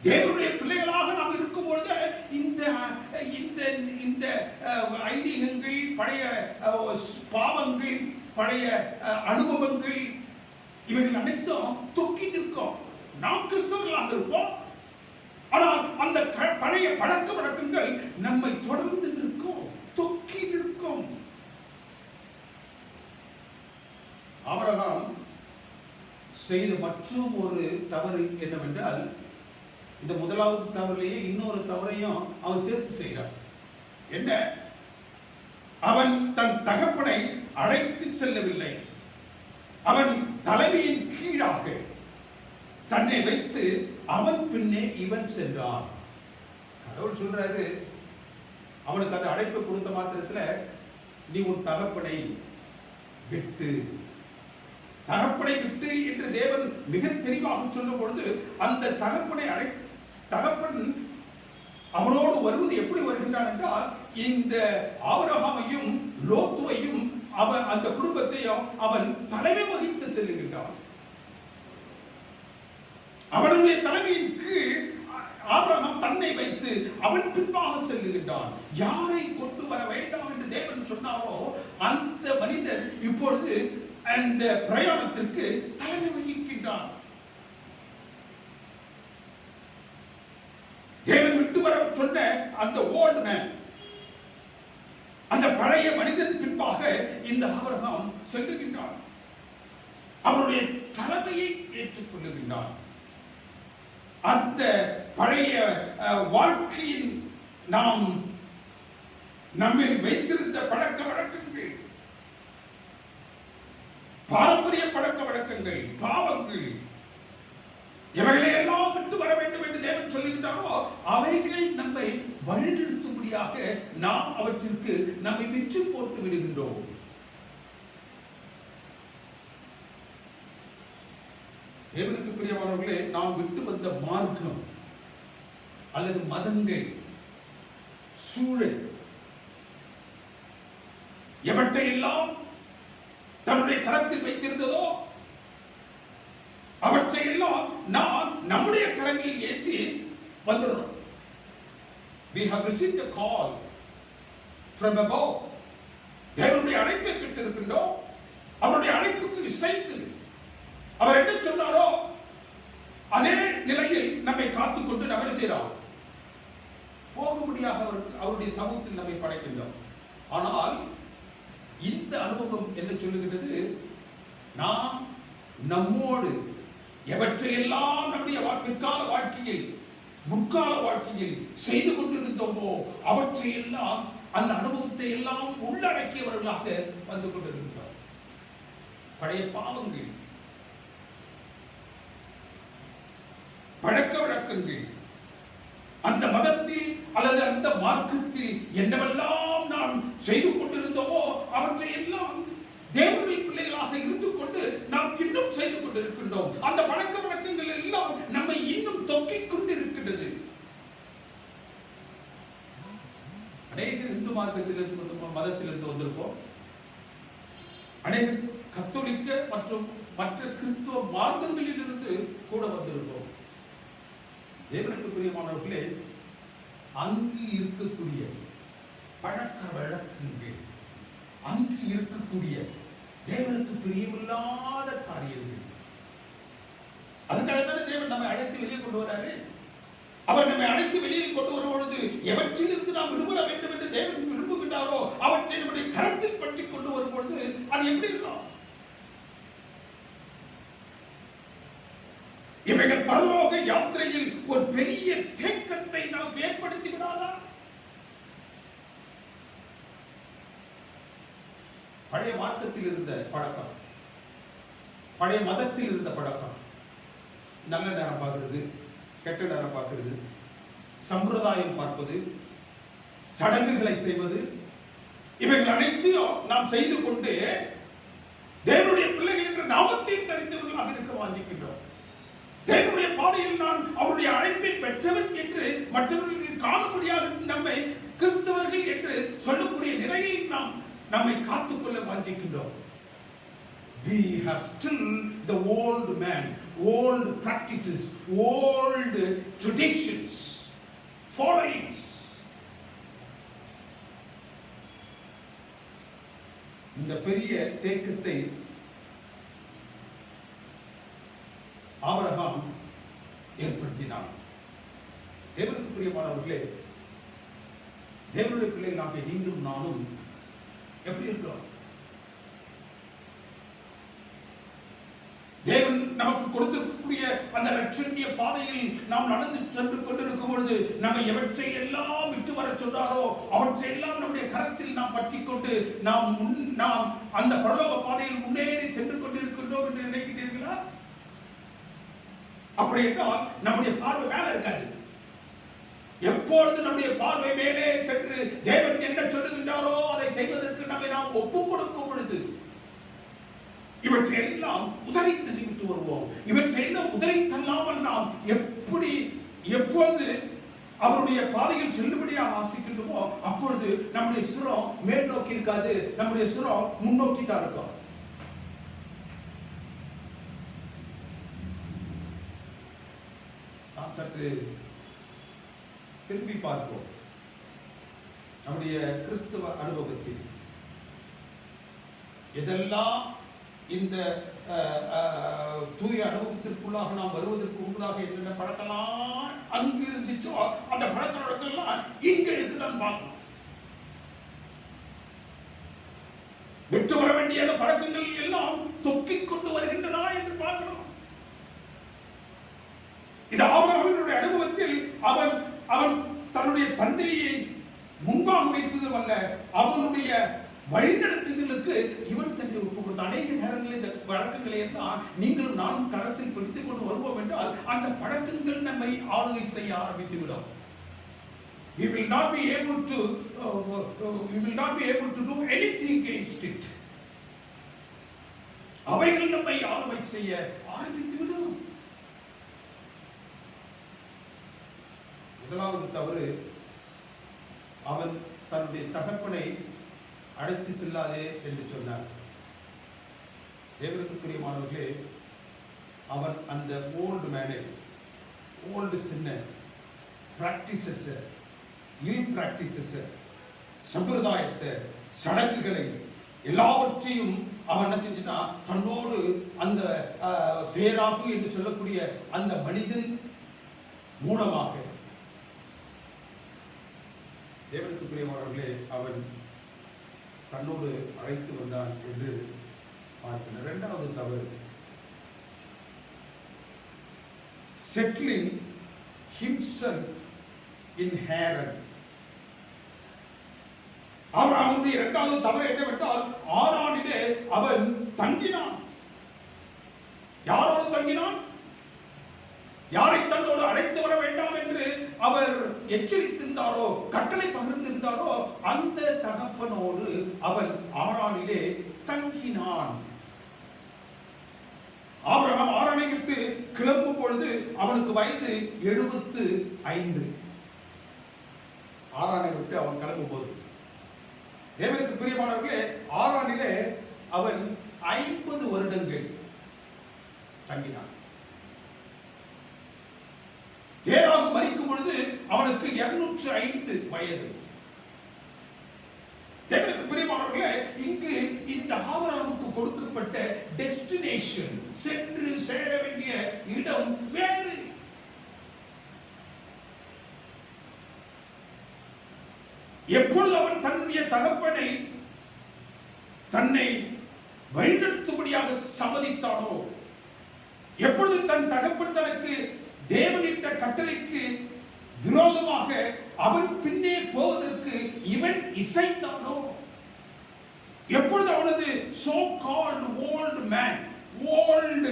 தேவனுடைய பிள்ளைகளாக நாம் இருக்கும் பார்க்கும்பொழுது இந்த இந்த இந்த ஐதீகங்கள், பழைய பாவங்கள், பழைய அனுபவங்கள், இவைகள் அனைத்தும் தொக்கி நிற்கும். நாம் கிறிஸ்தவர்களாக இருப்போம், ஆனால் அந்த பழைய பழக்க வழக்கங்கள் நம்மை தொடர்ந்து நிற்கும், தொக்கி நிற்கும். ஆபிரகாம் செய்த மற்றும் ஒரு தவறு என்னவென்றால், இந்த முதலாவது தவறிலேயே இன்னொரு தவறையும் அவன் சேர்த்து செய்கிறான். என்ன? அவன் தன் தகப்பனை அழைத்து செல்லவில்லை. அவன் தலைமையின் கீழாக தன்னை வைத்து அவன் பின்னே இவன் சென்றான். கடவுள் சொல்றாரு, அவனுக்கு அந்த அழைப்பு கொடுத்த மாத்திரத்தில் நீ உன் தகப்பனை விட்டு, தகப்பனை விட்டு என்று தேவன் மிக தெளிவாக சொல்லும் பொழுது, அந்த தகப்பன் அவனோடு வருவது எப்படி வருகின்றான் என்றால், இந்த ஆபிரகாமையும் லோத்துவையும் அவன் அந்த குடும்பத்தையும் அவன் தலைமை வகித்து செல்லுகின்றான். அவனுடைய தலைமையின் கீழ் ஆபிரகாம் தன்னை வைத்து அவன் பின்பாக செல்லுகின்றான். யாரை கொண்டு வர வேண்டாம் என்று தேவன் சொன்னாரோ அந்த மனிதன் இப்பொழுது அந்த பிரயாணத்திற்கு தலைமை வகிக்கின்றான். தேவன் விட்டு வர சொன்ன அந்த ஓல்ட் மேன், அந்த பழைய மனிதன் பின்பாக இந்த ஆபிரகாம் செல்லுகின்றான். அவருடைய தலைமையை ஏற்றுக்கொள்ளுகின்றான். அந்த பழைய வாழ்க்கையின் நாம் நம்மில் வைத்திருந்த பழக்க வழக்கங்கள், பாரம்பரிய பழக்க வழக்கங்கள், பாவங்கள், இவைகளை எல்லாம் விட்டு வர வேண்டும் என்று தேவன் சொல்லுகின்றாரோ அவைகள் நம்மை வழிநிறுத்தும்படியாக நாம் அவற்றிற்கு நம்மை விற்று போட்டு விடுகின்றோம். தேவனுக்கு பிரியமானவர்களே, நாம் விட்டு வந்த மார்க்கம் அல்லது மதங்கள், சூழல், எவற்றையெல்லாம் தன்னுடைய கரத்தில் வைத்திருந்ததோ அவற்றையெல்லாம் நாம் நம்முடைய கரங்களில் ஏற்றி வந்துடுறோம். We have received a call from above. தேவனுடைய அழைப்பை பெற்றிருக்கின்றோம். அவருடைய அழைப்புக்கு இசைத்து அவர் என்ன சொன்னாரோ அதே நிலையில் நம்மை காத்துக்கொண்டு நம்ம செய்கிறோம். போகும்படியாக அவருடைய சமூகத்தில் நம்மை படைக்கின்றோம். ஆனால் இந்த அனுபவம் என்ன சொல்லுகிறது? நாம் நம்மோடு எவற்றையெல்லாம் நம்முடைய பிற்கால வாழ்க்கையில், முற்கால வாழ்க்கையில் செய்து கொண்டிருந்தோமோ அவற்றையெல்லாம், அந்த அனுபவத்தை எல்லாம் உள்ளடக்கியவர்களாக வந்து கொண்டிருக்கின்றோம். பழைய பாவங்கள், பழக்க வழக்கங்கள், அந்த மதத்தில் அல்லது அந்த மார்க்கத்தில் என்னவெல்லாம் நாம் செய்து கொண்டிருந்தோமோ அவற்றை எல்லாம் தேவனுடைய பிள்ளைகளாக இருந்து கொண்டு நாம் இன்னும் செய்து கொண்டிருக்கின்றோம். அந்த பழக்க வழக்கங்கள் எல்லாம் நம்மை இன்னும் தொக்கிக் கொண்டிருக்கின்றது. அநேகர் இந்து மதத்திலிருந்து வந்திருப்போம். அநேகர் கத்தோலிக்க மற்றும் மற்ற கிறிஸ்துவ மார்க்கங்களில் இருந்து கூட வந்திருப்போம். தேவனுக்கு பிரியமானவர்களே, அங்கு இருக்கக்கூடிய பழக்க வழக்கங்கள், அங்கு இருக்கக்கூடிய தேவனுக்கு பிரியமில்லாத காரியங்கள், அதுக்காக தானே தேவன் நம்மை அழைத்து வெளியே கொண்டு வராரு. அவர் நம்மை அழைத்து வெளியில் கொண்டு வரும் பொழுது எவற்றிலிருந்து நாம் விடுபட வேண்டும் என்று தேவன் விரும்புகின்றாரோ அவற்றை நம்முடைய கரத்தில் பற்றி கொண்டு வரும் பொழுது அது எப்படி இருக்கும்? இவைகள் பரலோக யாத்திரையில் ஒரு பெரிய தேக்கத்தை நமக்கு ஏற்படுத்தி விடாதா? பழைய மார்க்கத்தில் இருந்த பழக்கம், பழைய மதத்தில் இருந்த பழக்கம், நல்ல நேரம் பார்க்கிறது, கெட்ட நேரம் பார்க்கிறது, சம்பிரதாயம் பார்ப்பது, சடங்குகளை செய்வது, இவைகள் அனைத்தையும் நாம் செய்து கொண்டு தேவனுடைய பிள்ளைகள் என்ற நாமத்தையும் தரித்தவர்களாக இருக்க வாஞ்சிக்கின்றோம். தேவனுடைய பாதையில் நான் அவருடைய அழைப்பை பெற்றவன் என்று மற்றவர்கள் காணும்படியாக நம்மை கிறிஸ்தவர்கள் என்று சொல்லக்கூடிய நிலையில் நாம் நம்மை காத்துக்கொள்ள வாஞ்சிக்கின்றோம். We have still the old man, old practices, old traditions. followings. இந்த பெரிய தேக்கத்தை ஆபிரகாம் ஏற்படுத்தினார். தேவனுக்கு பிரியமானவர்களே, தேவனுடைய பிள்ளைகளாக நீங்களும் நானும் எப்படி இருக்கிறோம்? தேவன் நமக்கு கொடுத்திருக்கக்கூடிய அந்த இரட்சணிய பாதையில் நாம் நடந்து சென்று கொண்டிருக்கும் பொழுது நம்ம எவற்றை எல்லாம் விட்டு வர சொன்னாரோ அவற்றை எல்லாம் நம்முடைய கரத்தில் நாம் பற்றிக்கொண்டு நாம் அந்த பரலோக பாதையில் முன்னேறி சென்று கொண்டிருக்கின்றோம் என்று நினைக்கிறீர்களா? அப்படி என்றால் நம்முடைய பார்வை மேல இருக்காது. எப்பொழுது நம்முடைய பார்வை மேலே சென்று தேவன் என்ன சொல்லுகின்றாரோ அதை செய்வதற்கு நாம் ஒப்புக் கொடுக்கும் பொழுது இவற்றை எல்லாம் உதறி தள்ளிவிட்டு வருவோம். இவற்றை எல்லாம் உதறி தள்ளாமல் நாம் எப்பொழுது அவருடைய பாதையில் செல்லுபடியாக ஆசிக்கின்றோமோ அப்பொழுது நம்முடைய சுரம் மேல் நோக்கி இருக்காது, நம்முடைய சுரம் முன்னோக்கி தான் இருக்கும். நாம் சற்று திரும்பி பார்ப்போம். நம்முடைய கிறிஸ்துவ அனுபவத்தில் எதெல்லாம் இந்த தூய அனுபவத்திற்குள்ளாக நாம் வருவதற்கு முன்பதாக என்னென்ன பழக்கலாம் அங்கு இருந்துச்சோ அந்த பழக்க வழக்கெல்லாம் இங்க இருக்குதான் பார்க்கணும். விட்டு வர வேண்டிய அந்த பழக்கங்கள் எல்லாம் தொக்கிக் கொண்டு வருகின்றனா என்று பார்க்கணும். இது ஆபிரகாமினுடைய அனுபவத்தில் அவன் தன்னுடைய தந்தையை முன்பாக வைத்ததும் அல்ல, அவனுடைய வழிநடத்துதலுக்கு இவன் தன்னை ஒப்புக்கொடுத்த. அநேக நேரங்களில் இந்த பழக்கங்களை எல்லாம் நீங்களும் நானும் கரத்தில் பிடித்துக் கொண்டு வருவோம் என்றால் அந்த பழக்கங்கள் நம்மை ஆளுகை செய்ய ஆரம்பித்துவிடும். We will not be able to do anything against it. அவைகள் நம்மை ஆளுகை செய்ய ஆரம்பித்துவிடும். முதலாவது தவறு, அவன் தன்னுடைய தகப்பனை அழைத்து செல்லாதே என்று சொன்னார். தேவனுக்கு பிரியமானவர்களே, அவன் அந்த ஓல்டு மேனை, ஓல்டு சின்ன பிராக்டிசஸ், இல் பிராக்டிசஸ், சம்பிரதாயத்தை, சடங்குகளை எல்லாவற்றையும் அவன் என்ன செஞ்சுட்டான், தன்னோடு அந்த தேராகு என்று சொல்லக்கூடிய அந்த மனிதன் மூலமாக தேவனுக்கு பிரியமானவர்களே அவன் தன்னோடு அழைத்து வந்தான் என்று பார்க்கிறார். இரண்டாவது தவறு, settling himself in Haran. அவனுடைய இரண்டாவது தவறு என்னவென்றால் ஆரானிலே அவன் தங்கினான். யாரோடு தங்கினான்? யாரை தன்னோடு அழைத்து வர வேண்டாம் என்று அவர் எச்சரித்திருந்தாரோ, கட்டளை பகிர்ந்திருந்தாரோ அந்த தகப்பனோடு அவன் ஆரானிலே தங்கினான். ஆபிரகாம் ஆரானை விட்டு கிளம்பும் பொழுது அவனுக்கு வயது 75. ஆரானை விட்டு அவன் கிளம்பும் போது தேவனுக்கு பிரியமானவர்களே ஆரானிலே அவன் 50 வருடங்கள் தங்கினான். தேராகு மரிக்கும் பொழுது அவனுக்கு 205 வயது. தேவனுக்கு பிரியமானவர்களே, இங்கு இந்த ஆபிரகாமுக்கு கொடுக்கப்பட்ட டெஸ்டினேஷன், சென்று சேர வேண்டிய இடம் வேறு. எப்பொழுது அவன் தன்னுடைய தகப்பனை தன்னை வழிநடத்தும்படியாக சம்மதித்தானோ, எப்பொழுது தன் தகப்பன் தனக்கு தேவனிட்ட கட்டளைக்கு விரோதமாக அவன் பின்னே போவதற்கு இவன் இசைந்தானோ, எப்பொழுது அவனது so called old man, old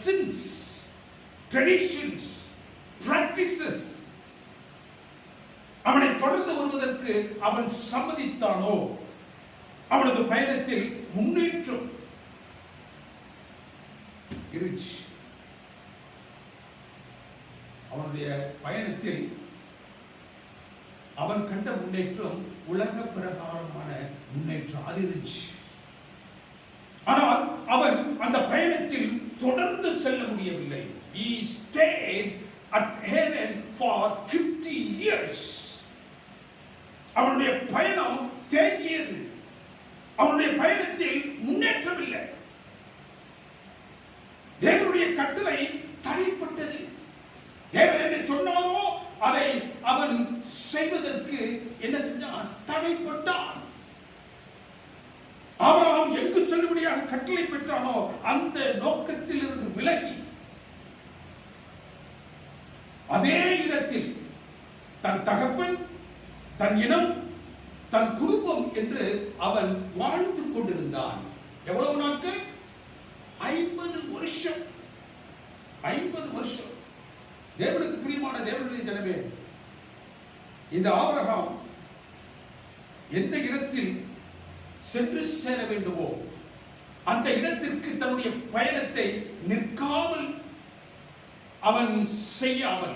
sins, traditions, practices அவனை தொடர்ந்து வருவதற்கு அவன் சம்மதித்தானோ, அவனது பயணத்தில் முன்னேற்றம் இருந்துச்சு. அவனுடைய பயணத்தில் அவன் கண்ட முன்னேற்றம் உலக பிரகாரமான முன்னேற்றம் அது இருந்துச்சு. ஆனால் அவன் அந்த பயணத்தில் தொடர்ந்து செல்ல முடியவில்லை. He stayed at Haran for 50 years. அவனுடைய பயணம் தேங்கியது. அவனுடைய பயணத்தில் முன்னேற்றம் இல்லை. தேவனுடைய கட்டளை தடைப்பட்டது. தேவன் என்ன சொன்னாரோ அதை அவன் செய்வதற்கு என்ன செஞ்சான்? தடைப்பட்டான். ஆபிரகாம் எங்கு செல்லும்படியாக கட்டளை பெற்றானோ அந்த நோக்கத்தில் இருந்து விலகி அதே இடத்தில் தன் தகப்பன், தன் இனம், தன் குடும்பம் என்று அவன் வாழ்த்துக் கொண்டிருந்தான். எவ்வளவு நாட்கள்? 50 வருஷம். 50 வருஷம். தேவனுக்கு பிரியமான தேவனுடைய ஜனமே, இந்த ஆபிரகாம் எந்த இடத்தில் சென்று சேர வேண்டுமோ அந்த இடத்திற்கு தன்னுடைய பயணத்தை நிற்காமல் அவன் செய்யாமல்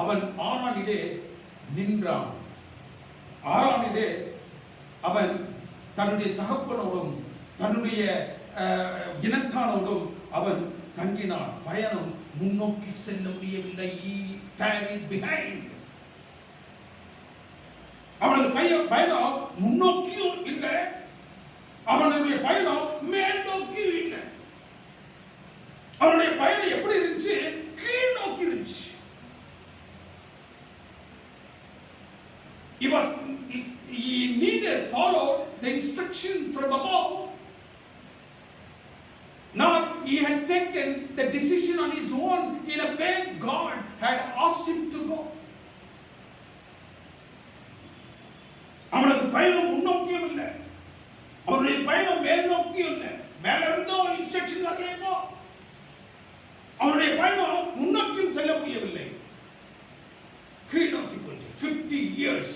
அவன் ஆரானிலே நின்றான். ஆரானிலே அவன் தன்னுடைய தகப்பனோடும் தன்னுடைய இனத்தானோடும் அவன் தங்கினான். பயணம் முன்னோக்கி செல்ல முடியவில்லை. அவனது பயணம் முன்னோக்கியும் இல்லை, அவனுடைய பயணம் மேல் நோக்கியும் இல்லை. அவனுடைய பயணம் எப்படி இருந்துச்சு? கீழ் நோக்கி இருந்துச்சு. He neither followed the instruction from above, nor he had taken the decision on his own in a way God had asked him to go. அவனது பயணம் முன்னோக்கியும் இல்லை, அவனுடைய பயணம் மேல் நோக்கியும் இல்லை. மேல இருந்தோ இன்ஸ்ட்ரக்ஷன் வரலையோ அவனுடைய பயணம் முன்னோக்கியும் செல்ல முடியவில்லை, கீழ் நோக்கி போச்சு. 50 years.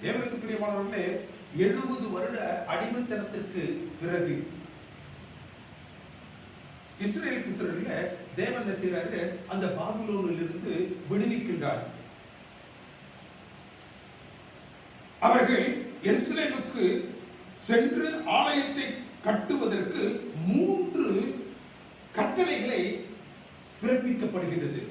தேவனுக்கு பிரியமானவர்களே, 70 வருட அடிமைத்தனத்திற்கு பிறகு இஸ்ரேல் புத்திரர்கள தேவன் என்ன செய்றாரு? அந்த பாபிலோனில் இருந்து விடுவிக்கின்றார். அவர்கள் எருசலேமுக்கு சென்று ஆலயத்தை கட்டுவதற்கு 3 கட்டளைகளை பிறப்பிக்கப்படுகின்றது.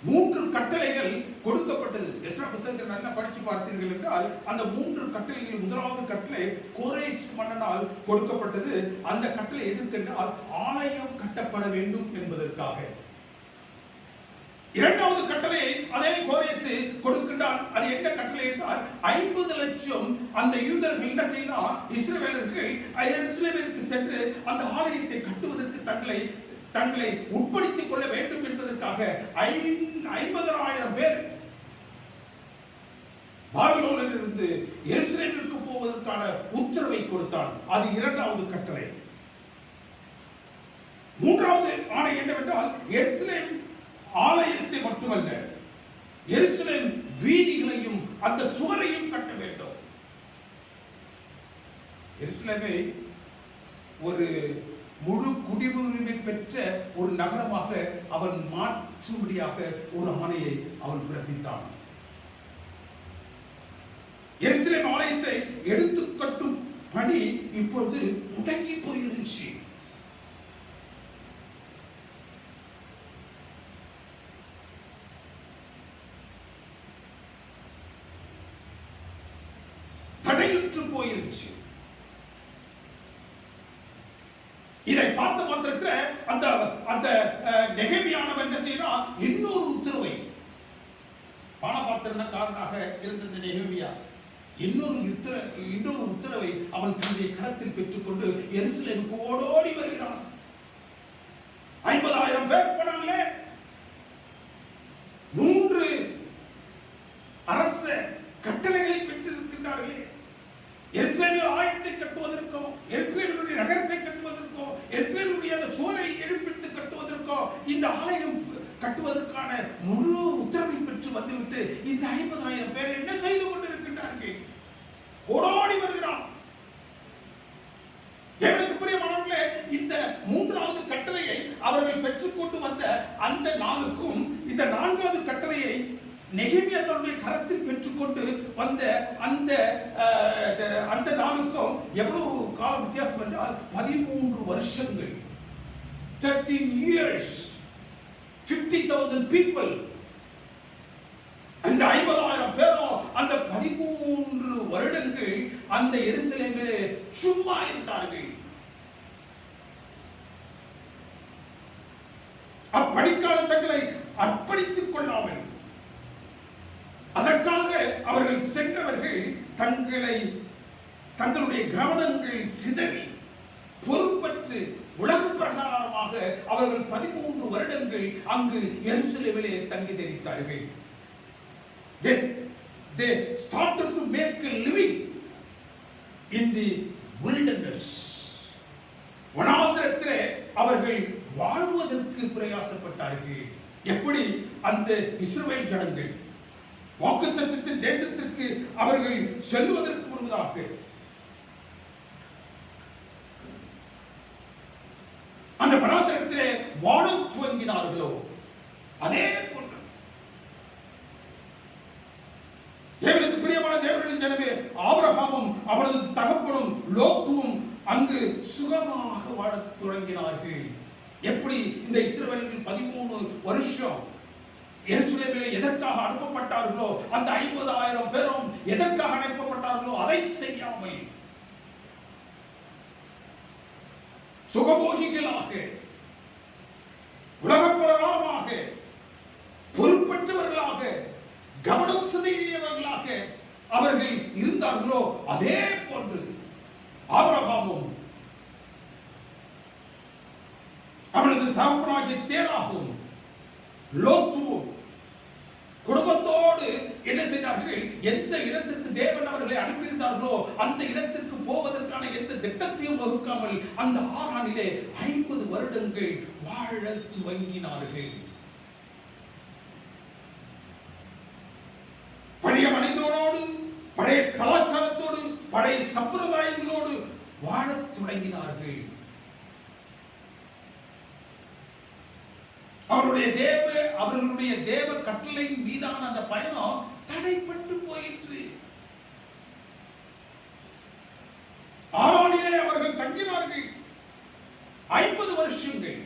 3 கட்டளைகள் கொடுக்கப்பட்டது. எஸ்ரா புத்தகத்தை நல்லா படிச்சு பார்த்தீர்கள் என்றால் அந்த 3 கட்டளைகள், முதலாவது கட்டளை கோரேஸ் மன்னனால் கொடுக்கப்பட்டது. அந்த கட்டளை எதற்கென்றால் ஆலயம் கட்டப்பட வேண்டும் என்பதற்காக. இரண்டாவது கட்டளை அதே கோரேஸ் கொடுக்கின்றார். அது என்ன கட்டளை என்றால் 50 லட்சம் அந்த யூதர்கள் என்ன செய்யலாம்? இஸ்ரவேலர்கள் எருசலேமிற்கு சென்று அந்த ஆலயத்தை கட்டுவதற்கு தங்களை உட்படுத்திக் கொள்ள வேண்டும் என்பதற்காக 50,000 பேர் பாபிலோனில் இருந்து எருசலேமிற்கு போவதற்கான உத்தரவை கொடுத்தான். அது இரண்டாவது கட்டளை. மூன்றாவது ஆணை என்னவென்றால் எருசலேம் ஆலயத்தை மட்டுமல்ல, எருசலேம் வீதிகளையும் அந்த சுவரையும் கட்ட வேண்டும். எருசலேமை ஒரு முழு குடியுரிமை பெற்ற ஒரு நகரமாக அவன் மாற்றும்படியாக ஒரு ஆணையை அவன் பிறப்பித்தான். எருசலேம் ஆலயத்தை எடுத்து கட்டும் பணி இப்பொழுது முடங்கி போயிருந்துச்சு. தடையுற்று போயிருச்சு. இதை பார்த்த மாத்திரத்தில் அந்த நெகேமியானவன் என்ன செய்யறான்? இன்னொரு உத்தரவை, பானபாத்திரக்காரனாக இருந்த நெகேமியா இன்னொரு உத்தரவை அவன் தன்னுடைய கரத்தில் பெற்றுக்கொண்டு எருசலேமுக்கு ஓடோடி வருகிறான். 50,000 பேர் போனாங்களே, 3 அரச கட்டளைகளை பெற்றிருக்கின்றார்களே, எருசலேமில் ஆலயத்தை கட்டுவதற்கோ, எருசலேமினுடைய நகரத்தை கட்டுவதற்கோ, எருசலேமினுடைய அந்த சுவரை எழுப்பிட்டு கட்டுவதற்கோ, இந்த ஆலயம் கட்டுவதற்கான முழு உத்தரவை பெற்று வந்துவிட்டு இந்த 50,000 பேர் என்ன செய்து கொண்டிருக்கின்றார்கள்? ஓடோடி வருகிறான். தேவனுக்கு பிரியமானவர்களே, இந்த 3வது கட்டளையை அவர்கள் பெற்றுக்கொண்டு வந்த அந்த நாளுக்கும் இந்த 4வது கட்டளையை நெகேமியா தன்னுடைய கரத்தில் பெற்றுக்கொண்டு வந்த அந்த நாளுக்கும் எவ்வளவு கால வித்தியாசம் என்றால் 13 வருஷங்கள். 13 years, 50,000 people. அந்த 50,000 பேரோ அந்த 13 வருடங்கள் அந்த எருசலேமிலே சும்மா இருந்தார்கள். அப்படிக்கான தங்களை அர்ப்பணித்துக் கொள்ளாமல், அதற்காக அவர்கள் சென்றவர்கள் தங்களுடைய கவனங்கள் சிதறி பொறுப்பற்று உலக பிரகாரமாக அவர்கள் 13 வருடங்கள் அங்கு எருசலேமிலே தங்கி தெரித்தார்கள். They started to make a living in the wilderness. வனாந்திரத்திலே அவர்கள் வாழ்வதற்கு பிரயாசப்பட்டார்கள். எப்படி அந்த இஸ்ரவேல் ஜனங்கள் வாக்குத்தத்தத்தின் தேசத்திற்கு அவர்கள் செல்வதற்கு முன்பதாக அந்த வனாந்திரத்திலே வாழத் துவங்கினார்களோ அதே போன்று தேவனுக்கு பிரியமான தேவனின் ஜனமே, ஆபிரகாமும் அவனது தகப்பனும் லோத்துவும் அங்கு சுகமாக வாழத் தொடங்கினார்கள். எப்படி இந்த இஸ்ரவேலர்கள் 13 வருஷம் எருசலேமிலே எதற்காக அனுப்பப்பட்டார்களோ, அந்த 50,000 பேரும் எதற்காக அனுப்பப்பட்டார்களோ அதை செய்யாமல் சுகபோகிகளாக, உலக பிரகாரமாக, பொறுப்பற்றவர்களாக, கவனம் சிதறியவர்களாக அவர்கள் இருந்தார்களோ அதே போன்று ஆபிரகாமும் அவனது தகப்பனாகிய தேராகும் லோத்துவும் குடும்பத்தோடு என்ன செய்தார்கள்? எந்த இடத்திற்கு தேவன் அவர்களை அனுப்பியிருந்தார்களோ அந்த இடத்திற்கு போவதற்கான எந்த திட்டத்தையும் வகுக்காமல் அந்த ஆரானிலே 50 வருடங்கள் வாழ துவங்கினார்கள். பழைய மனிதனோடு, பழைய கலாச்சாரத்தோடு, பழைய சம்பிரதாயங்களோடு வாழத் தொடங்கினார்கள். அவர்களுடைய தேவ கட்டளை மீதான அந்த பயணம் தடைப்பட்டு போயிற்று. ஆரானிலே அவர்கள் தங்கினார்கள் 50 வருஷங்கள்.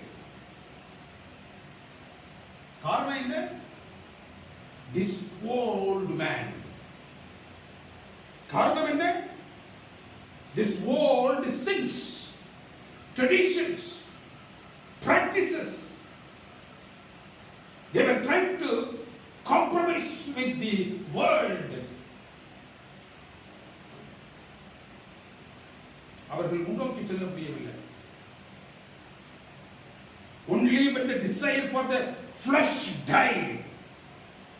காரணம் என்ன? This old man. காரணம் என்ன? This old sins, traditions, practices. They were trying to compromise with the world. அவர்கள் முன்னோக்கி செல்ல முடியவில்லை. Only when the desire for the flesh died,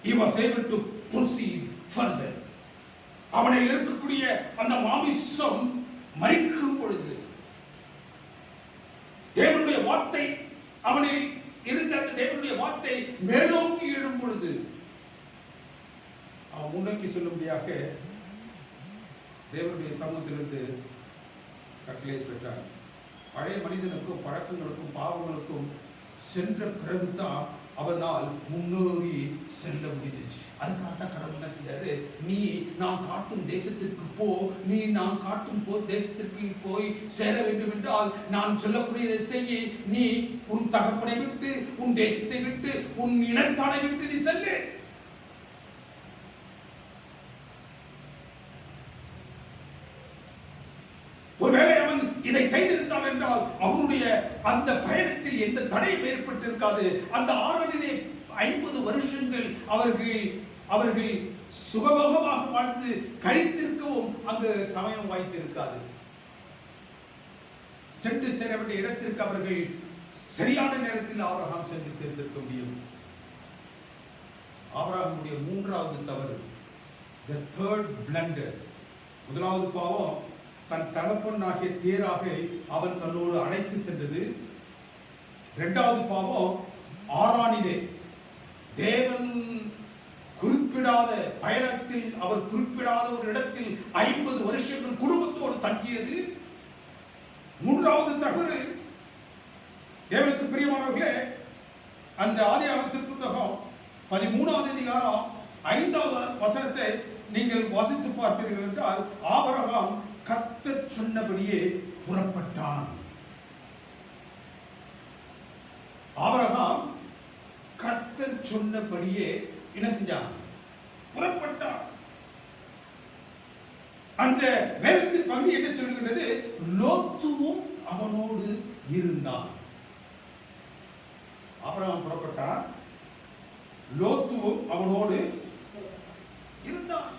he was able to proceed further. அவனில் இருக்கக்கூடிய அந்த மாமிசம் மரிக்கும் பொழுது, தேவனுடைய வார்த்தை அவனில் இருந்த அந்த தேவனுடைய வார்த்தை மேலோங்கி எழும் பொழுது அவன் முன்னோக்கி சொல்லும்படியாக தேவனுடைய சமூகத்திலிருந்து கட்டளை பெற்றார். பழைய மனிதனுக்கும் பழக்கங்களுக்கும் பாவங்களுக்கும் சென்ற பிறகுதான் அவனால் முன்னோறி செல்ல முடிஞ்சிச்சு. அதுக்காக தான் கடவுள் நீ நான் காட்டும் தேசத்திற்கு போ, நீ நான் காட்டும் தேசத்திற்கு போய் சேர வேண்டும் என்றால் நான் சொல்லக்கூடியதை செய்ய, நீ உன் தகப்பனை விட்டு, உன் தேசத்தை விட்டு, உன் இனத்தானை விட்டு நீ செல்லு. ஒருவேளை அவன் இதை செய்திருந்தான் என்றால் அவனுடைய அந்த பயணத்தில் எந்த தடையும் ஏற்பட்டிருக்காது. அந்த ஆரணிலே 50 வருஷங்கள் அவர்கள் சுகபோகமாக வாழ்ந்து கழித்திருக்கவும் அங்கு சமயம் வாய்த்திருக்காது. சென்று சேர வேண்டிய இடத்திற்கு அவர்கள் சரியான நேரத்தில் ஆபிரகாம் சென்று சேர்ந்திருக்க முடியும். ஆபிரகாமுடைய 3வது தவறு, the third blunder. முதலாவது பாவம், தன் தகப்பனாகிய தேராகை அவன் தன்னோடு அழைத்து சென்றது. 2வது பாவம், ஆரானிலே தேவன் குறிப்பிடாத பயணத்தில், அவர் குறிப்பிடாத ஒரு இடத்தில் 50 வருஷங்கள் குடும்பத்தோடு தங்கியது. 3வது தவறு, தேவனுக்கு பிரியமானவர்களே, அந்த ஆதியாகமத்தின் புத்தகம் 13வது அதிகாரம் 5வது வசனத்தை நீங்கள் வாசித்து பார்த்தீர்கள் என்றால், ஆபிரகாம் கர்த்தர் சொன்னபடியே புறப்பட்டான். சொன்னபடியே என்ன செஞ்சான்? புறப்பட்டான். அந்த வேதத்தின் பகுதி என்ன சொல்லுகின்றது? லோத்துவும் அவனோடு இருந்தான். ஆபிரகாம் புறப்பட்டான், லோத்துவும் அவனோடு இருந்தான்.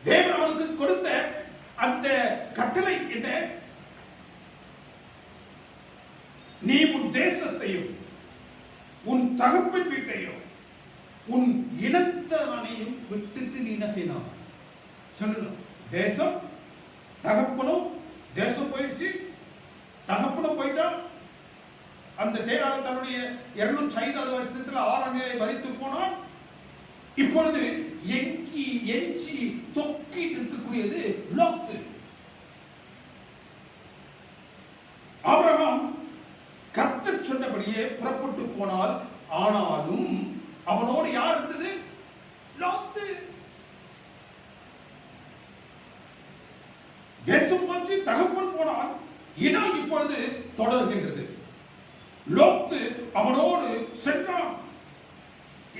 தேவன் அவனுக்கு கொடுத்த அந்த கட்டளை என்ன? நீ உன் தேசத்தையும் உன் தகப்பன் வீட்டையும் உன் இனத்தானையும் விட்டுட்டு நீ என்ன செய்யணும்? சொல்லணும். தேசம், தகப்பனும், தேசம் போயிடுச்சு, தகப்பனும் போயிட்டான். அந்த தேராக தன்னுடைய 205வது வருஷத்துல 6ஆம் நிலை மரித்து போனான். இப்பொழுது எஞ்சி தொக்கி இருக்கக்கூடியது லோத்து. ஆபிரகாம் கர்த்தர் சொன்னபடியே புறப்பட்டு போனால், ஆனாலும் அவனோடு யார் இருந்தது? லோத்து. தேசம் போச்சு, தகப்பன் போனால், இனம் இப்பொழுது தொடர்கின்றது. லோத்து அவனோடு சென்றான்.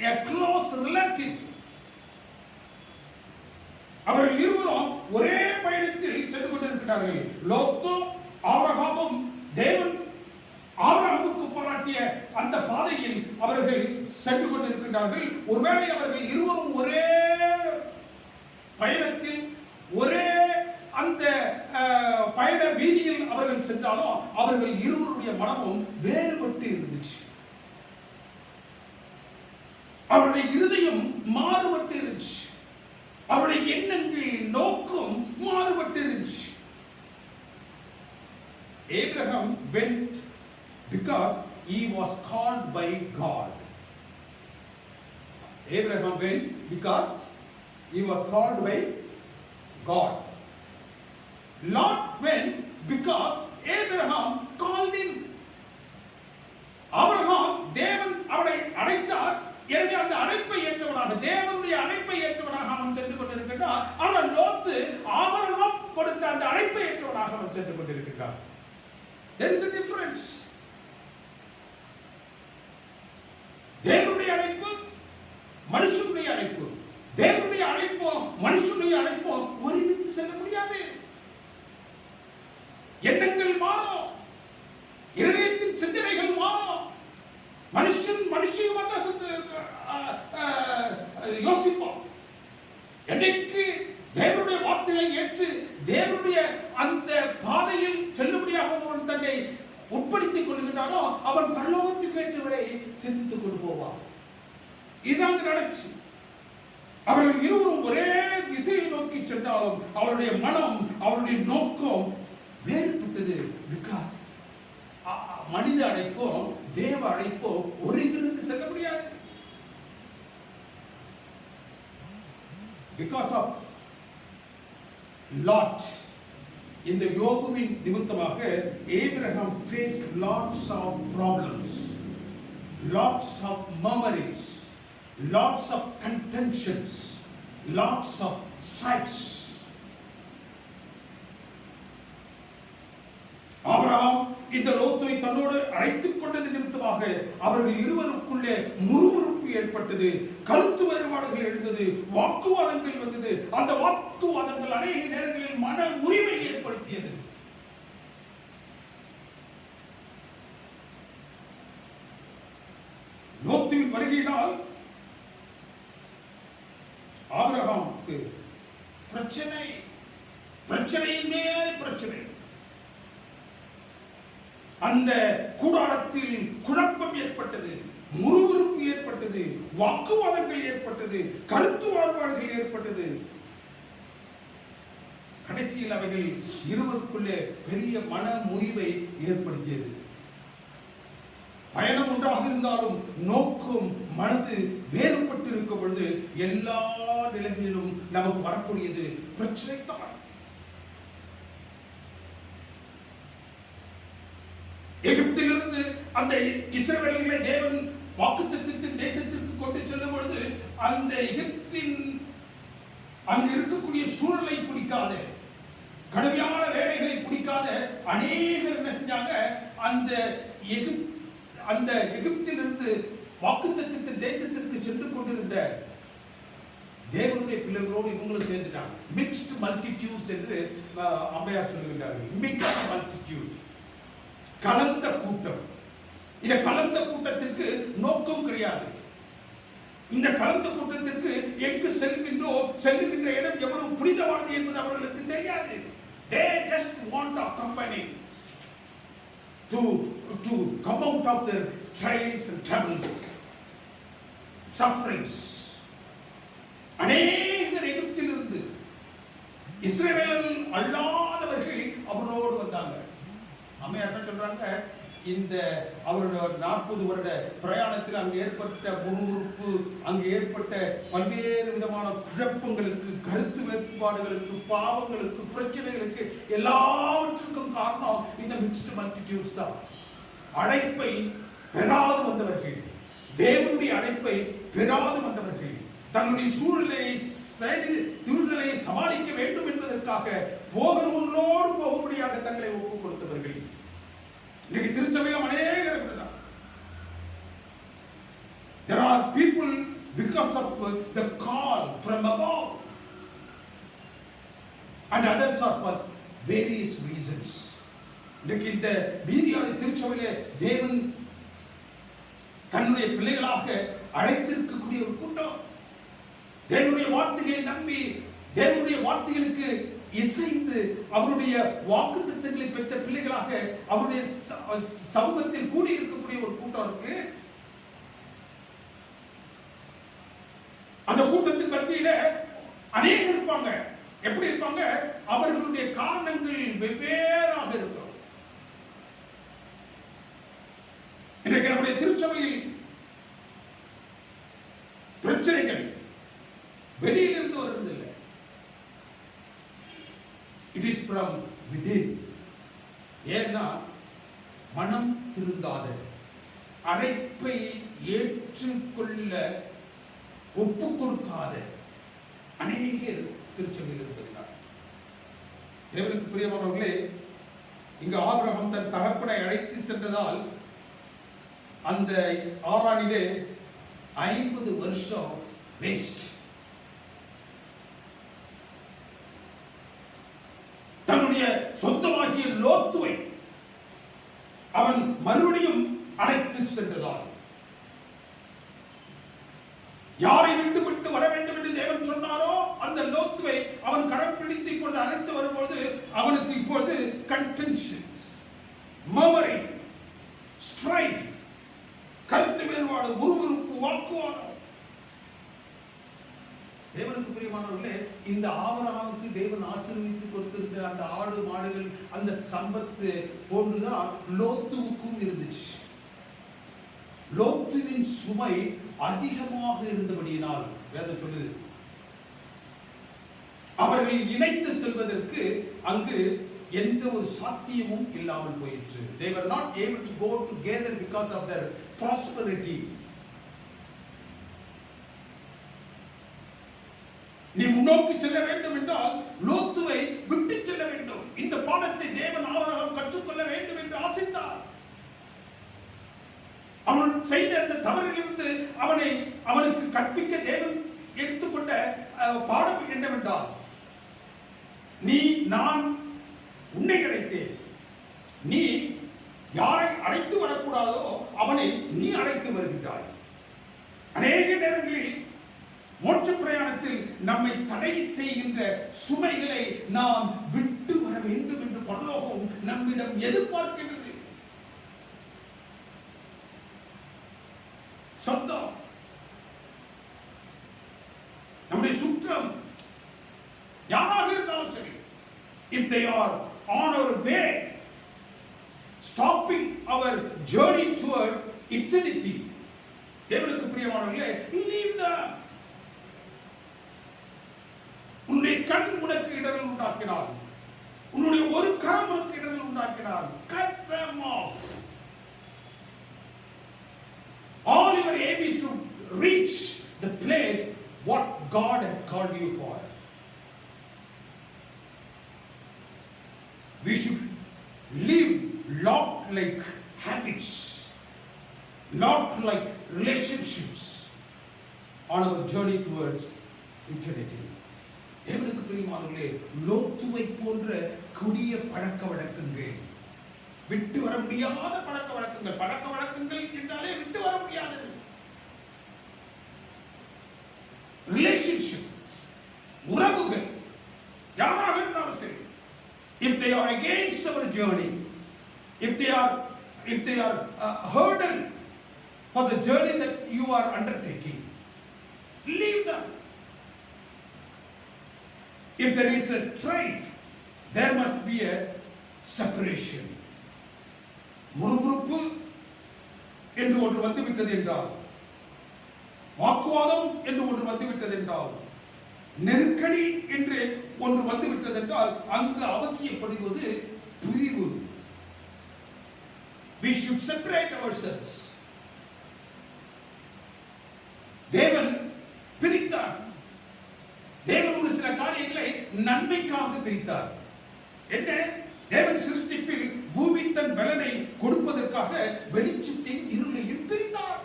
A close relative. அவர்கள் இருவரும் ஒரே பயணத்தில் சென்று கொண்டிருக்கிறார்கள். லோத்தும் ஆபிரகாமும் தேவன் ஆபிரகாமுக்கு பாராட்டிய அந்த பாதையில் அவர்கள் சென்று கொண்டிருக்கிறார்கள். ஒருவேளை அவர்கள் இருவரும் ஒரே பயணத்தில் ஒரே அந்த பயண வீதியில் அவர்கள் சென்றாலும் அவர்கள் இருவருடைய மனமும் வேறுபட்டு இருந்துச்சு. அவருடைய இருதயம் மாறுபட்டு இருந்துச்சு. அவருடைய எண்ணங்கள், நோக்கம் மாறுபட்டு இருந்துச்சு. Abraham went because he was called by God. Abraham went because he was called by God. Lot went because Abraham called him. Abraham தேவன் அவனை அழைத்தார். எனவே அந்த அழைப்பை ஏற்றவனாக, தேவனுடைய அழைப்பை ஏற்றவனாக அவன் சென்று கொண்டிருக்கிறான். ஆனால் லோத்து ஆபிரகாம் கொடுத்த அந்த அழைப்பை ஏற்றவனாக அவன் சென்று கொண்டிருக்கிறான். There is a difference. தேவனுடைய அழைப்பு, மனுஷனுடைய அழைப்பு. தேவனுடைய அழைப்போ மனுஷனுடைய அழைப்போ ஒருமித்து செல்ல முடியாது. எண்ணங்கள் மாறும், இதயத்தின் சிந்தனைகள் மாறும். மனுஷன் யோசிப்போம். என்னைக்கு தேவனுடைய வார்த்தையை ஏற்று தேவனுடைய அந்த பாதையில் செல்லுபடியாக அவன் தன்னை உட்படுத்திக் கொள்கின்றானோ அவன் பரலோகத்துக்கு ஏற்றவரை சிந்தித்துக் கொண்டு போவான். இதுதான் நடச்சு. அவர்கள் இருவரும் ஒரே திசையை நோக்கி சென்றாலும் அவருடைய மனம், அவருடைய நோக்கம் வேறுபட்டது. பிகாஸ் மனித அழைப்போ தேவ அழைப்போ ஒருங்கிணைந்து செல்ல முடியாது. Because of Lot, இந்த யோபுவின் நிமித்தமாக Abraham faced lots of problems, lots of murmurings, lots of contentions, lots of strifes. Abraham இந்த லோத்துவை தன்னோடு அழைத்துக் கொண்டது நிமித்தமாக அவர்கள் இருவருக்குள்ளே முறுமுறுப்பு ஏற்பட்டது, கருத்து வேறுபாடுகள் எழுந்தது, வாக்குவாதங்கள் வந்தது. அந்த வாக்குவாதங்கள் அநேக நேரங்களில் மன உரிமை ஏற்படுத்தியது. லோத்துவின் வருகையினால் ஆபிரகாமுக்கு பிரச்சனையின் மேல் பிரச்சனை. அந்த கூடாரத்தில் குழப்பம் ஏற்பட்டது, முறுமுறுப்பு ஏற்பட்டது, வாக்குவாதங்கள் ஏற்பட்டது, கருத்து வேறுபாடுகள் ஏற்பட்டது. கடைசியில் அவைகள் இருவருக்குள்ளே பெரிய மன முறிவை ஏற்படுத்தியது. பயணம் ஒன்றாக இருந்தாலும் நோக்கம், மனது வேறுபட்டு இருக்கும் பொழுது எல்லா நிலைகளிலும் நமக்கு வரக்கூடியது பிரச்சனை தான். எகிப்திலிருந்து அந்த இஸ்ரவேலர்களை தேவன் வாக்குத்தத்தத்தின் தேசத்திற்கு கொண்டு செல்லும் பொழுது அந்த எகிப்தின் அங்கு இருக்கக்கூடிய சூழலை பிடிக்காத, கடுமையான வேலைகளை பிடிக்காத அநேகர் என்ன செஞ்சாங்க, அந்த எகிப்திலிருந்து வாக்குத்தத்தத்தின் தேசத்திற்கு சென்று கொண்டிருந்த தேவனுடைய பிள்ளைகளோடு இவங்களும் சேர்ந்துட்டாங்க. மிக்ஸ்டு மல்டிடியூட்ஸ் என்று அம்பையார் சொல்லுகின்றார்கள். மிக்ஸ்டு மல்டிடியூட், கலந்த கூட்டம். இந்த கலந்த கூட்டத்திற்கு நோக்கம் கிடையாது. இந்த கலந்த கூட்டத்திற்கு எங்கு செல்லுகின்ற இடம் எவ்வளவு புனிதமானது என்பது அவர்களுக்கு தெரியாது. They just want to accompany to come out of their trials and troubles, sufferings. அநேகர் எகிப்திலிருந்து இஸ்ரவேலர்கள் அல்லாதவர்கள் அவர்களோடு வந்தாங்க. அம்மையார் என்ன சொல்றாங்க, இந்த அவருடைய 40 வருட பிரயாணத்தில் அங்கு ஏற்பட்ட முறுமுறுப்பு, அங்கு ஏற்பட்ட பல்வேறு விதமான குழப்பங்களுக்கு, கருத்து வேறுபாடுகளுக்கு, பாவங்களுக்கு, பிரச்சனைகளுக்கு எல்லாவற்றுக்கும் காரணம் இந்த மிக்ஸ்டு மல்டிடியூட்ஸ் தான். அழைப்பை பெறாது வந்தவர்கள், தேவனுடைய அழைப்பை பெறாது வந்தவர்கள், தன்னுடைய சூழ்நிலையை சமாளிக்க வேண்டும் என்பதற்காக போகிறவர்களோடு போகும்படியாக தங்களை ஒப்புக் கொடுத்தவர்கள். இன்னைக்கு திருச்சபையில் அநேகர் இப்படிதான். There are people because of the call from above and others are for various reasons. இன்னைக்கு இந்த மீதியான திருச்சபையிலே தேவன் தன்னுடைய பிள்ளைகளாக அழைத்திருக்கக்கூடிய ஒரு கூட்டம், தேவனுடைய வார்த்தைகளை நம்பி, தேவனுடைய வார்த்தைகளுக்கு இசைந்து, அவருடைய வாக்குத்தத்தங்களை பெற்ற பிள்ளைகளாக அவருடைய சமூகத்தில் கூடி இருக்கக்கூடிய ஒரு கூட்டம் இருக்கு. அந்த கூட்டத்தின் மத்தியில அநேகர் இருப்பாங்க. எப்படி இருப்பாங்க? அவர்களுடைய காரணங்கள் வெவ்வேறாக இருக்கும். இன்றைக்கு நம்முடைய திருச்சபையில் பிரச்சனைகள் வெளியிலிருந்து வருவதில்லை. It is from within. ஏன்னா மனம் திருந்தாத, அழைப்பை ஏற்றுக்கொள்ள ஒப்பு கொடுக்காத அநேகர் திருச்சபையில் இருக்கிறார். தேவனுக்கு பிரியமானவர்களே, இங்கு ஆபிரகாம் தன் தகப்பனை அழைத்து சென்றதால் அந்த ஆரானிலே 50 வருஷம் வேஸ்ட். தன்னுடைய சொந்தமாகிய லோத்துவை அவன் மறுபடியும் அழைத்து சென்றதால், யாரை விட்டு விட்டு வர வேண்டும் என்று தேவன் சொன்னாரோ அந்த லோத்துவை அவன் கரம் பிடித்து இப்பொழுது அழைத்து வரும்போது அவனுக்கு இப்பொழுது கன்டென்ஷன்ஸ், மர்மரிங், ஸ்ட்ரைஃப், கருத்து வேறுபாடு, உருவுறுப்பு, வாக்குவாதம். தேவனுக்கு பிரியமானவர்களே, இந்த ஆபிரகாமுக்கு தேவன் ஆசீர்வதித்து கொடுத்திருந்த அந்த ஆடு மாடுகள், அந்த சம்பத்து போன்றுதான் லோத்துவுக்கும் இருந்துச்சு. லோத்துவின் சுமை அதிகமாக இருந்தபடியினால் வேதம் சொல்லுது, அவர்கள் இணைத்து செல்வதற்கு அங்கு எந்த ஒரு சாத்தியமும் இல்லாமல் போயிற்று. They were not able to go together because of their prosperity. நீ முன்னோக்கி செல்ல வேண்டும் என்றால் லோத்துவை விட்டு செல்ல வேண்டும். இந்த பாடத்தை தேவன் ஆபிரகாம் கற்றுக்கொள்ள வேண்டும் என்று ஆசைத்தார். அவன் செய்த அந்த தவறிலிருந்து அவனுக்கு கற்பிக்க தேவன் எடுத்துக்கொண்ட பாடம் என்னவென்றால், நான் உன்னை அழைத்தேன், நீ யாரை அழைத்து வரக்கூடாதோ அவனை நீ அழைத்து வருகின்றாய். அநேக நேரங்களில் மோட்ச பிரயாணத்தில் நம்மை தடை செய்கின்ற சுமைகளை நாம் விட்டு வர வேண்டும் என்று பரலோகம் நம்மிடம் எதிர்பார்க்கின்றது. சொந்தம், நம்முடைய சுற்றம் யாராக இருந்தாலும் சரி, if they are on our way stopping our journey toward eternity, தேவனுக்கு பிரியமானவர்களே, leave them. உன்னுடைய கண் உனக்கு இடர்கள் உண்டாக்கினார், உன்னுடைய ஒரு கரம் உனக்கு இடர்கள் உண்டாக்கினார், cut them off. All your aim is to reach the place what God had called you for. We should live locked like habits. not like relationships on our journey towards eternity. தேவனுக்கு பிரியமானவர்களே, லோத்துவை போன்ற கொடிய பழக்க வழக்கங்கள், விட்டு வர முடியாத பழக்க வழக்கங்கள் என்றாலே விட்டு வர முடியாதது. ரிலேஷன்ஷிப், உறவுகள் யாராக இருந்தாலும் சரி, if they are against our journey, if they are a hurdle for the journey that you are undertaking, leave them. If there is a strife, there must be a separation. முறுமுறுப்பு என்று ஒன்று வந்துவிட்டது என்றால், வாக்குவாதம் என்று ஒன்று வந்துவிட்டது என்றால், நெருக்கடி என்று ஒன்று வந்துவிட்டது என்றால், அங்கு அவசியப்படுவது பிரிவு. We should separate ourselves. தேவன் பிரித்தார். தேவன் ஒரு சில காரியங்களை நன்மைக்காக பிரித்தார். என்ன? தேவன் சிருஷ்டிப்பில் பூமி தன் பலனை கொடுப்பதற்காக வெளிச்சத்தையும் இருளையும் பிரித்தார்.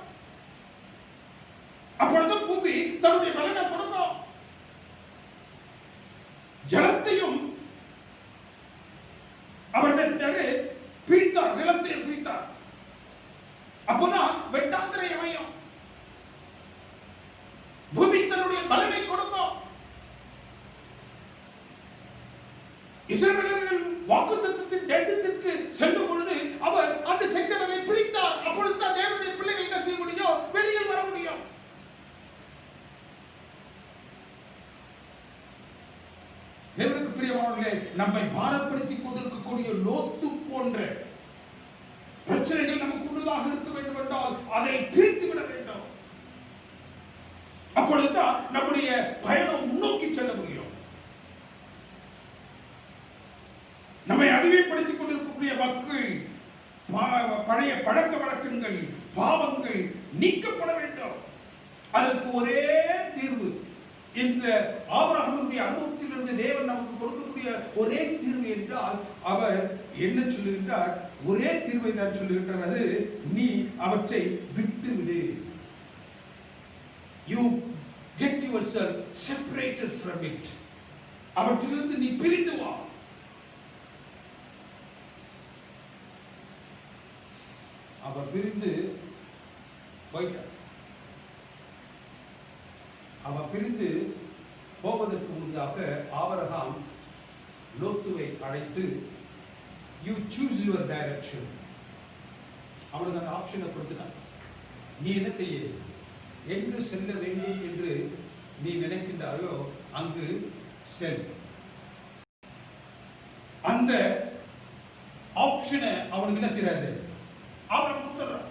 அப்பொழுது பூமி தன்னுடைய பலனை கொடுத்தார். ஜலத்தையும் அவர் பிரித்தார், நிலத்தையும் பிரித்தார். அப்போதான் வெட்டாந்திரை அமையும். பூமி தன்னுடைய பலனை கொடுத்தார். இஸ்ரவேலர்கள் வாக்குத்தத்தத்தின் தேசத்திற்கு செல்லும் பொழுது அவர் அந்த செங்கடலை பிரித்தார். அப்பொழுது தான் தேவனுடைய பிள்ளைகள் என்ன செய்ய முடியும்? வெளியில் வர முடியும். தேவனுக்கு பிரியமானவர்களே, நம்மை பாரப்படுத்திக் கொண்டிருக்கக்கூடிய லோத்து போன்ற பிரச்சனைகள் நமக்கு உள்ளதாக இருக்க வேண்டும் என்றால் அதை பிரித்து விட வேண்டும். அப்பொழுதுதான் நம்முடைய பயணம் முன்னோக்கி செல்ல முடியும். நம்மை அறிவைப்படுத்திக் கொண்டிருக்கக்கூடிய மக்கள், பழைய பழக்க வழக்கங்கள், பாவங்கள் நீக்கப்பட வேண்டும். அதற்கு ஒரே தீர்வு, இந்த ஆபிரகாமுடைய அனுபவத்திலிருந்து தேவன் நமக்கு கொடுக்கக்கூடிய ஒரே தீர்வு என்றால் அவர் என்ன சொல்லுகின்றார்? ஒரே தீர்வை தான் சொல்லுகின்றார். அது நீ அவற்றை விட்டுவிடு. You get yourself separated from it. அவற்றிலிருந்து நீ பிரிந்து வா. அவர் பிரிந்து போயிட்டார். அவர் பிரிந்து போவதற்கு முன்னதாக ஆபிரகாம் லோத்துவை அழைத்து, யூ சூஸ் யுவர் டைரக்ஷன். அவனுக்கு அந்த ஆப்ஷனை கொடுத்துட்டான். நீ என்ன செய்ய, எங்கு செல்ல வேண்டும் என்று நீ நினைக்கின்றாயோ அங்கு செல். அந்த ஆப்ஷனை அவனுக்கு என்ன செய்யறாரு? அவர் கொடுத்துறார்.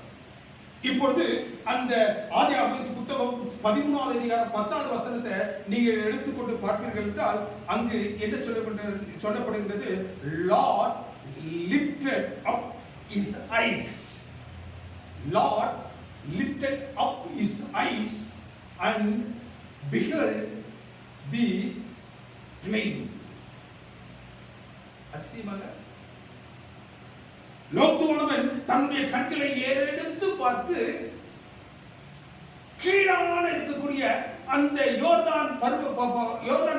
இப்பொழுது அந்த ஆதியாகமத்தின் புத்தகம் 13வது அதிகாரம் 10வது வசனத்தை நீங்கள் எடுத்துக்கொண்டு பார்ப்பீர்கள் என்றால் அங்கு என்ன சொல்லப்படுகிறது? Lord lifted up his eyes. Lord lifted up his eyes and beheld the plain. அதிசயமாக லோத்துவானவன் தன்னுடைய கண்களை ஏறெடுத்து பார்த்து கீழான இருக்கக்கூடிய அந்த யோர்தான்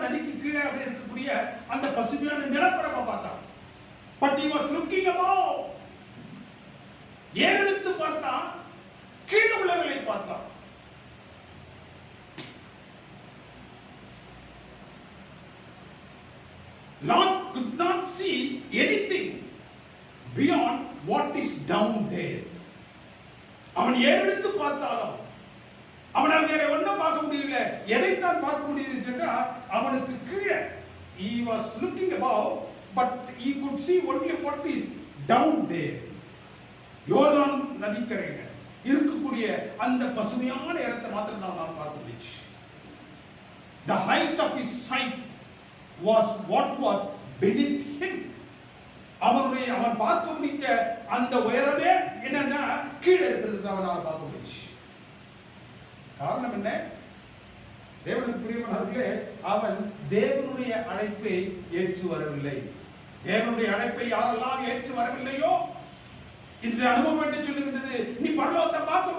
நதிக்கு கீழாக இருக்கக்கூடிய அந்த பசுமையான நிலப்பரப்பை பார்த்தான். But he was looking above. ஏறெடுத்து பார்த்தான், கீழே உள்ளவர்களை பார்த்தான். Lord could not see anything beyond what is down there. அவன் ஏறெடுத்து பார்த்தாலும் அவனால் வேற ஒன்றும் பார்க்க முடியல. எதைத்தான் பார்க்க முடியுது என்றால் அவனுக்கு கீழே, he was looking above but he could see only what is down there. யோர்தான் நதிக்கரையில இருக்கக்கூடிய அந்த பசுமையான இடத்தை மாத்திரம் தான் நான் பார்க்க முடிச்சு. The height of his sight was what was beneath him. அவன் பார்க்க முடிந்த அந்த உயரமே என்னன்னா கீழே இருக்கிறது அவனால் பார்க்க முடிச்சு. காரணம் என்ன? தேவனுக்கு பிரியமானவர்களே, அவன் தேவனுடைய அழைப்பை ஏற்று வரவில்லை. தேவனுடைய அழைப்பை யாரெல்லாம் ஏற்று வரவில்லையோ, இந்த அனுபவம் என்ன சொல்லுகின்றது? நீ பரலோகத்தை பார்க்க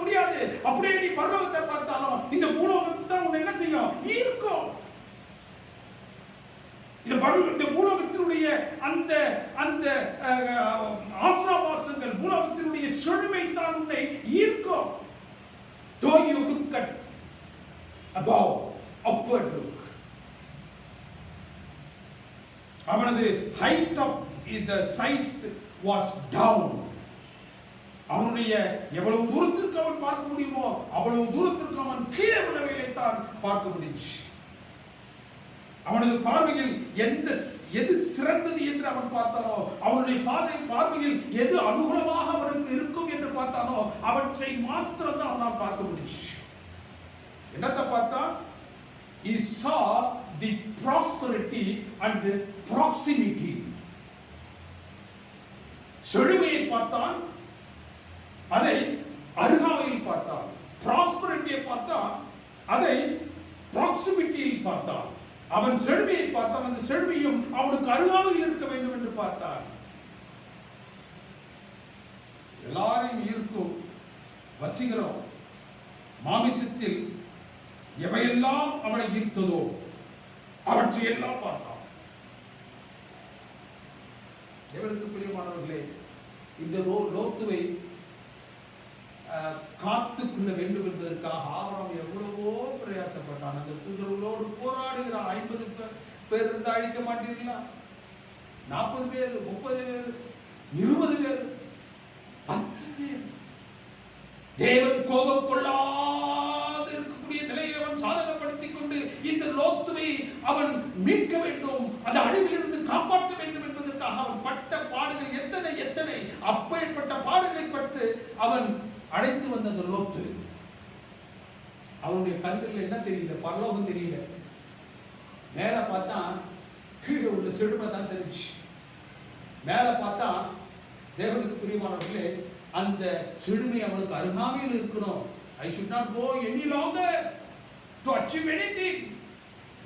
இந்த பூலோகத்தினுடைய அந்த அந்த ஆசாபாசங்கள், பூலோகத்தினுடைய செழுமை தான் உன்னை ஈர்க்கும். Though you look at above, upward look. அவனது height of the sight was down. அவனுடைய எவ்வளவு தூரத்திற்கு அவன் பார்க்க முடியுமோ அவ்வளவு தூரத்திற்கு அவன் கீழே உள்ளவைகளை தான் பார்க்க முடிஞ்சு. அவனது பார்வையில் எது சிறந்தது என்று அவன் பார்த்தானோ, அவனுடைய பார்வையில் எது அனுகூலமாக அவனுக்கு இருக்கும் என்று பார்த்தானோ அவற்றை மாத்திரம் தான் அவனால் பார்க்க முடிஞ்சு. என்னத்தை பார்த்தா? He saw the prosperity and the proximity. செழுமையை பார்த்தான், அதை அருகாமையில் பார்த்தான். ப்ராஸ்பரிட்டியை பார்த்தான், அதை ப்ராக்சிமிட்டியில் பார்த்தான். அவன் செழுமையை பார்த்தான், அந்த செழுமையும் அவனுக்கு அருகாமையில் இருக்க வேண்டும் என்று பார்த்தான். எல்லாரையும் ஈர்க்கும் வசீகரம் மாமிசத்தில் எவையெல்லாம் அவனை ஈர்த்ததோ அவற்றை எல்லாம் பார்த்தான். எவருக்கு பிரியமானவர்களே, இந்த லோத்துவை காத்துக்கொள்ள வேண்டும் என்பதற்காக ஆபிரகாம் எவ்வளவோ பிரயாசப்பட்டான். அந்த தூதர்களோடு போராடுகிறான். 50 பேர் இருந்து அழிக்க மாட்டீர்களா? 40 பேர், 30 பேர், 20 பேர், 10 பேர். தேவன் கோபம் கொள்ளாது இருக்கக்கூடிய நிலையை அவன் சாதகப்படுத்திக் கொண்டு இந்த லோத்துவை அவன் மீட்க வேண்டும், அந்த அழிவிலிருந்து காப்பாற்ற வேண்டும் என்பதற்காக அவன் பட்ட பாடுகள் எத்தனை எத்தனை. அப்பேற்பட்ட பாடுகளை பட்டு அவன் அழைத்து வந்த அந்த லோத்து, அவனுடைய கண்களில் என்ன தெரியல? பரலோகம் தெரியல. மேல பார்த்தா கீழே உள்ள செழுமை தான் தெரிஞ்சு. மேல பார்த்தா தேவனுக்கு பிரியமானவர்களே, அந்த செழுமை அவனுக்கு அருகாமையில் இருக்கணும். I should not go any longer to achieve anything.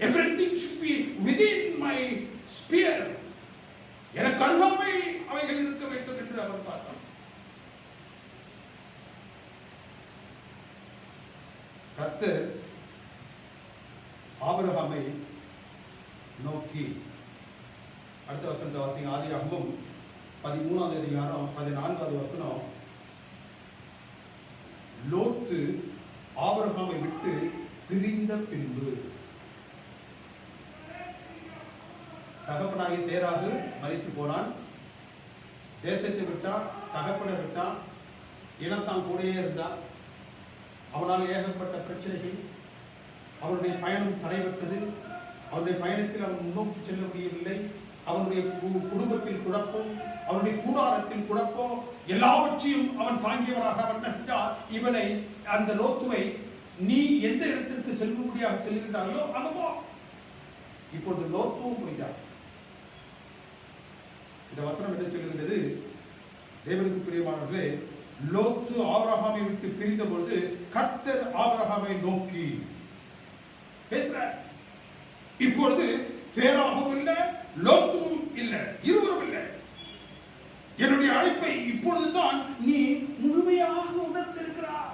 Everything should be within my sphere. எனக்கு அருகாமையில் அவைகள் இருக்க வேண்டும் என்று அவன் பார்த்தான். கர்த்தர் ஆபிரகாமை நோக்கி, அடுத்த வசனத்தை வாசிங்க. ஆதியாகமம் 13வது அதிகாரம் 14வது வசனம். லோத்து ஆபிரகாமை விட்டு பிரிந்த பின்பு தகப்பனாகிய தேராகு மரித்து போனான். தேசத்தை விட்டான், தகப்பனை விட்டான், இனத்தான் கூடயே இருந்தான். அவனால் ஏகப்பட்ட பிரச்சனைகள். அவனுடைய பயணம் தடைபட்டது. அவனுடைய பயணத்தில் அவன் முன்னோக்கி செல்ல முடியவில்லை. அவனுடைய குடும்பத்தில் குழப்பம், அவனுடைய கூடாரத்தில் குழப்பம், எல்லாவற்றையும் அவன் தாங்கியவராக அவன் செஞ்சார். இவனை, அந்த லோத்துவை, நீ எந்த இடத்திற்கு செல்லும்படியாக செல்கின்றாயோ அங்க போ. இப்பொழுது லோத்துவும் போயிட்டார். இந்த வசனம் என்ன சொல்லுகிறது? தேவனுக்கு பிரியமானவர்களே, லோத்து ஆபிரகாமை விட்டு பிரிந்த பொழுது கர்த்தர் ஆபிரகாமை நோக்கி பேசுறார். இப்பொழுது தேராகவும் இல்லை, லோத்துவும் இல்லை, இருவரும் இல்லை. என்னுடைய அழைப்பை இப்பொழுதுதான் நீ முழுமையாக உணர்ந்திருக்கிறார்.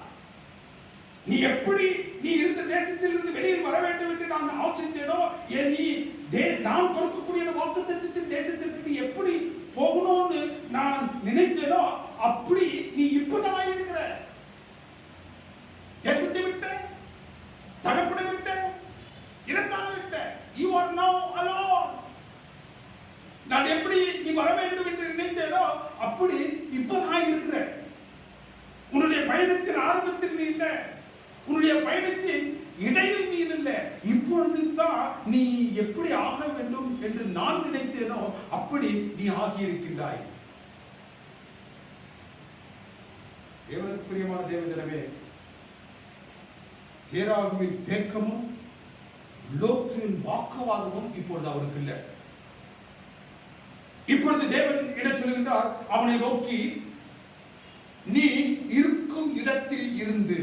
நீ எப்படி நீ இருந்த தேசத்திலிருந்து வெளியில் வர வேண்டும் என்று நான் ஆசைத்தேனோ, நீ நான் கொடுக்கக்கூடிய வாக்குத்தத்தத்தின் தேசத்திற்கு நீ எப்படி போகணும்னு நான் நினைத்தேனோ அப்படி நீ இப்பதான் இருக்கிற. தேசத்தை விட்ட, தகப்பனை விட்ட, இனத்தான விட்ட. You are now alone. நான் எப்படி நீ வர வேண்டும் என்று நினைத்தேனோ அப்படி இப்பதான் இருக்கிற. உன்னுடைய பயணத்தின் ஆரம்பத்தில் நீ இல்லை, உன்னுடைய பயணத்தின் இடையில் நீ இல்லை. இப்பொழுது தான் நீ எப்படி ஆக வேண்டும் என்று நான் நினைத்தேனோ அப்படி நீ ஆகியிருக்கின்றாய். தேவனுக்கு பிரியமான தேவஜனமே, தேராகுவின் தேக்கமும் லோத்துவின் வாக்குவாதமும் இப்பொழுது அவருக்கு இல்லை. இப்பொழுது தேவன் என்ன சொல்கின்றார்? அவனை நோக்கி, நீ இருக்கும் இடத்தில் இருந்து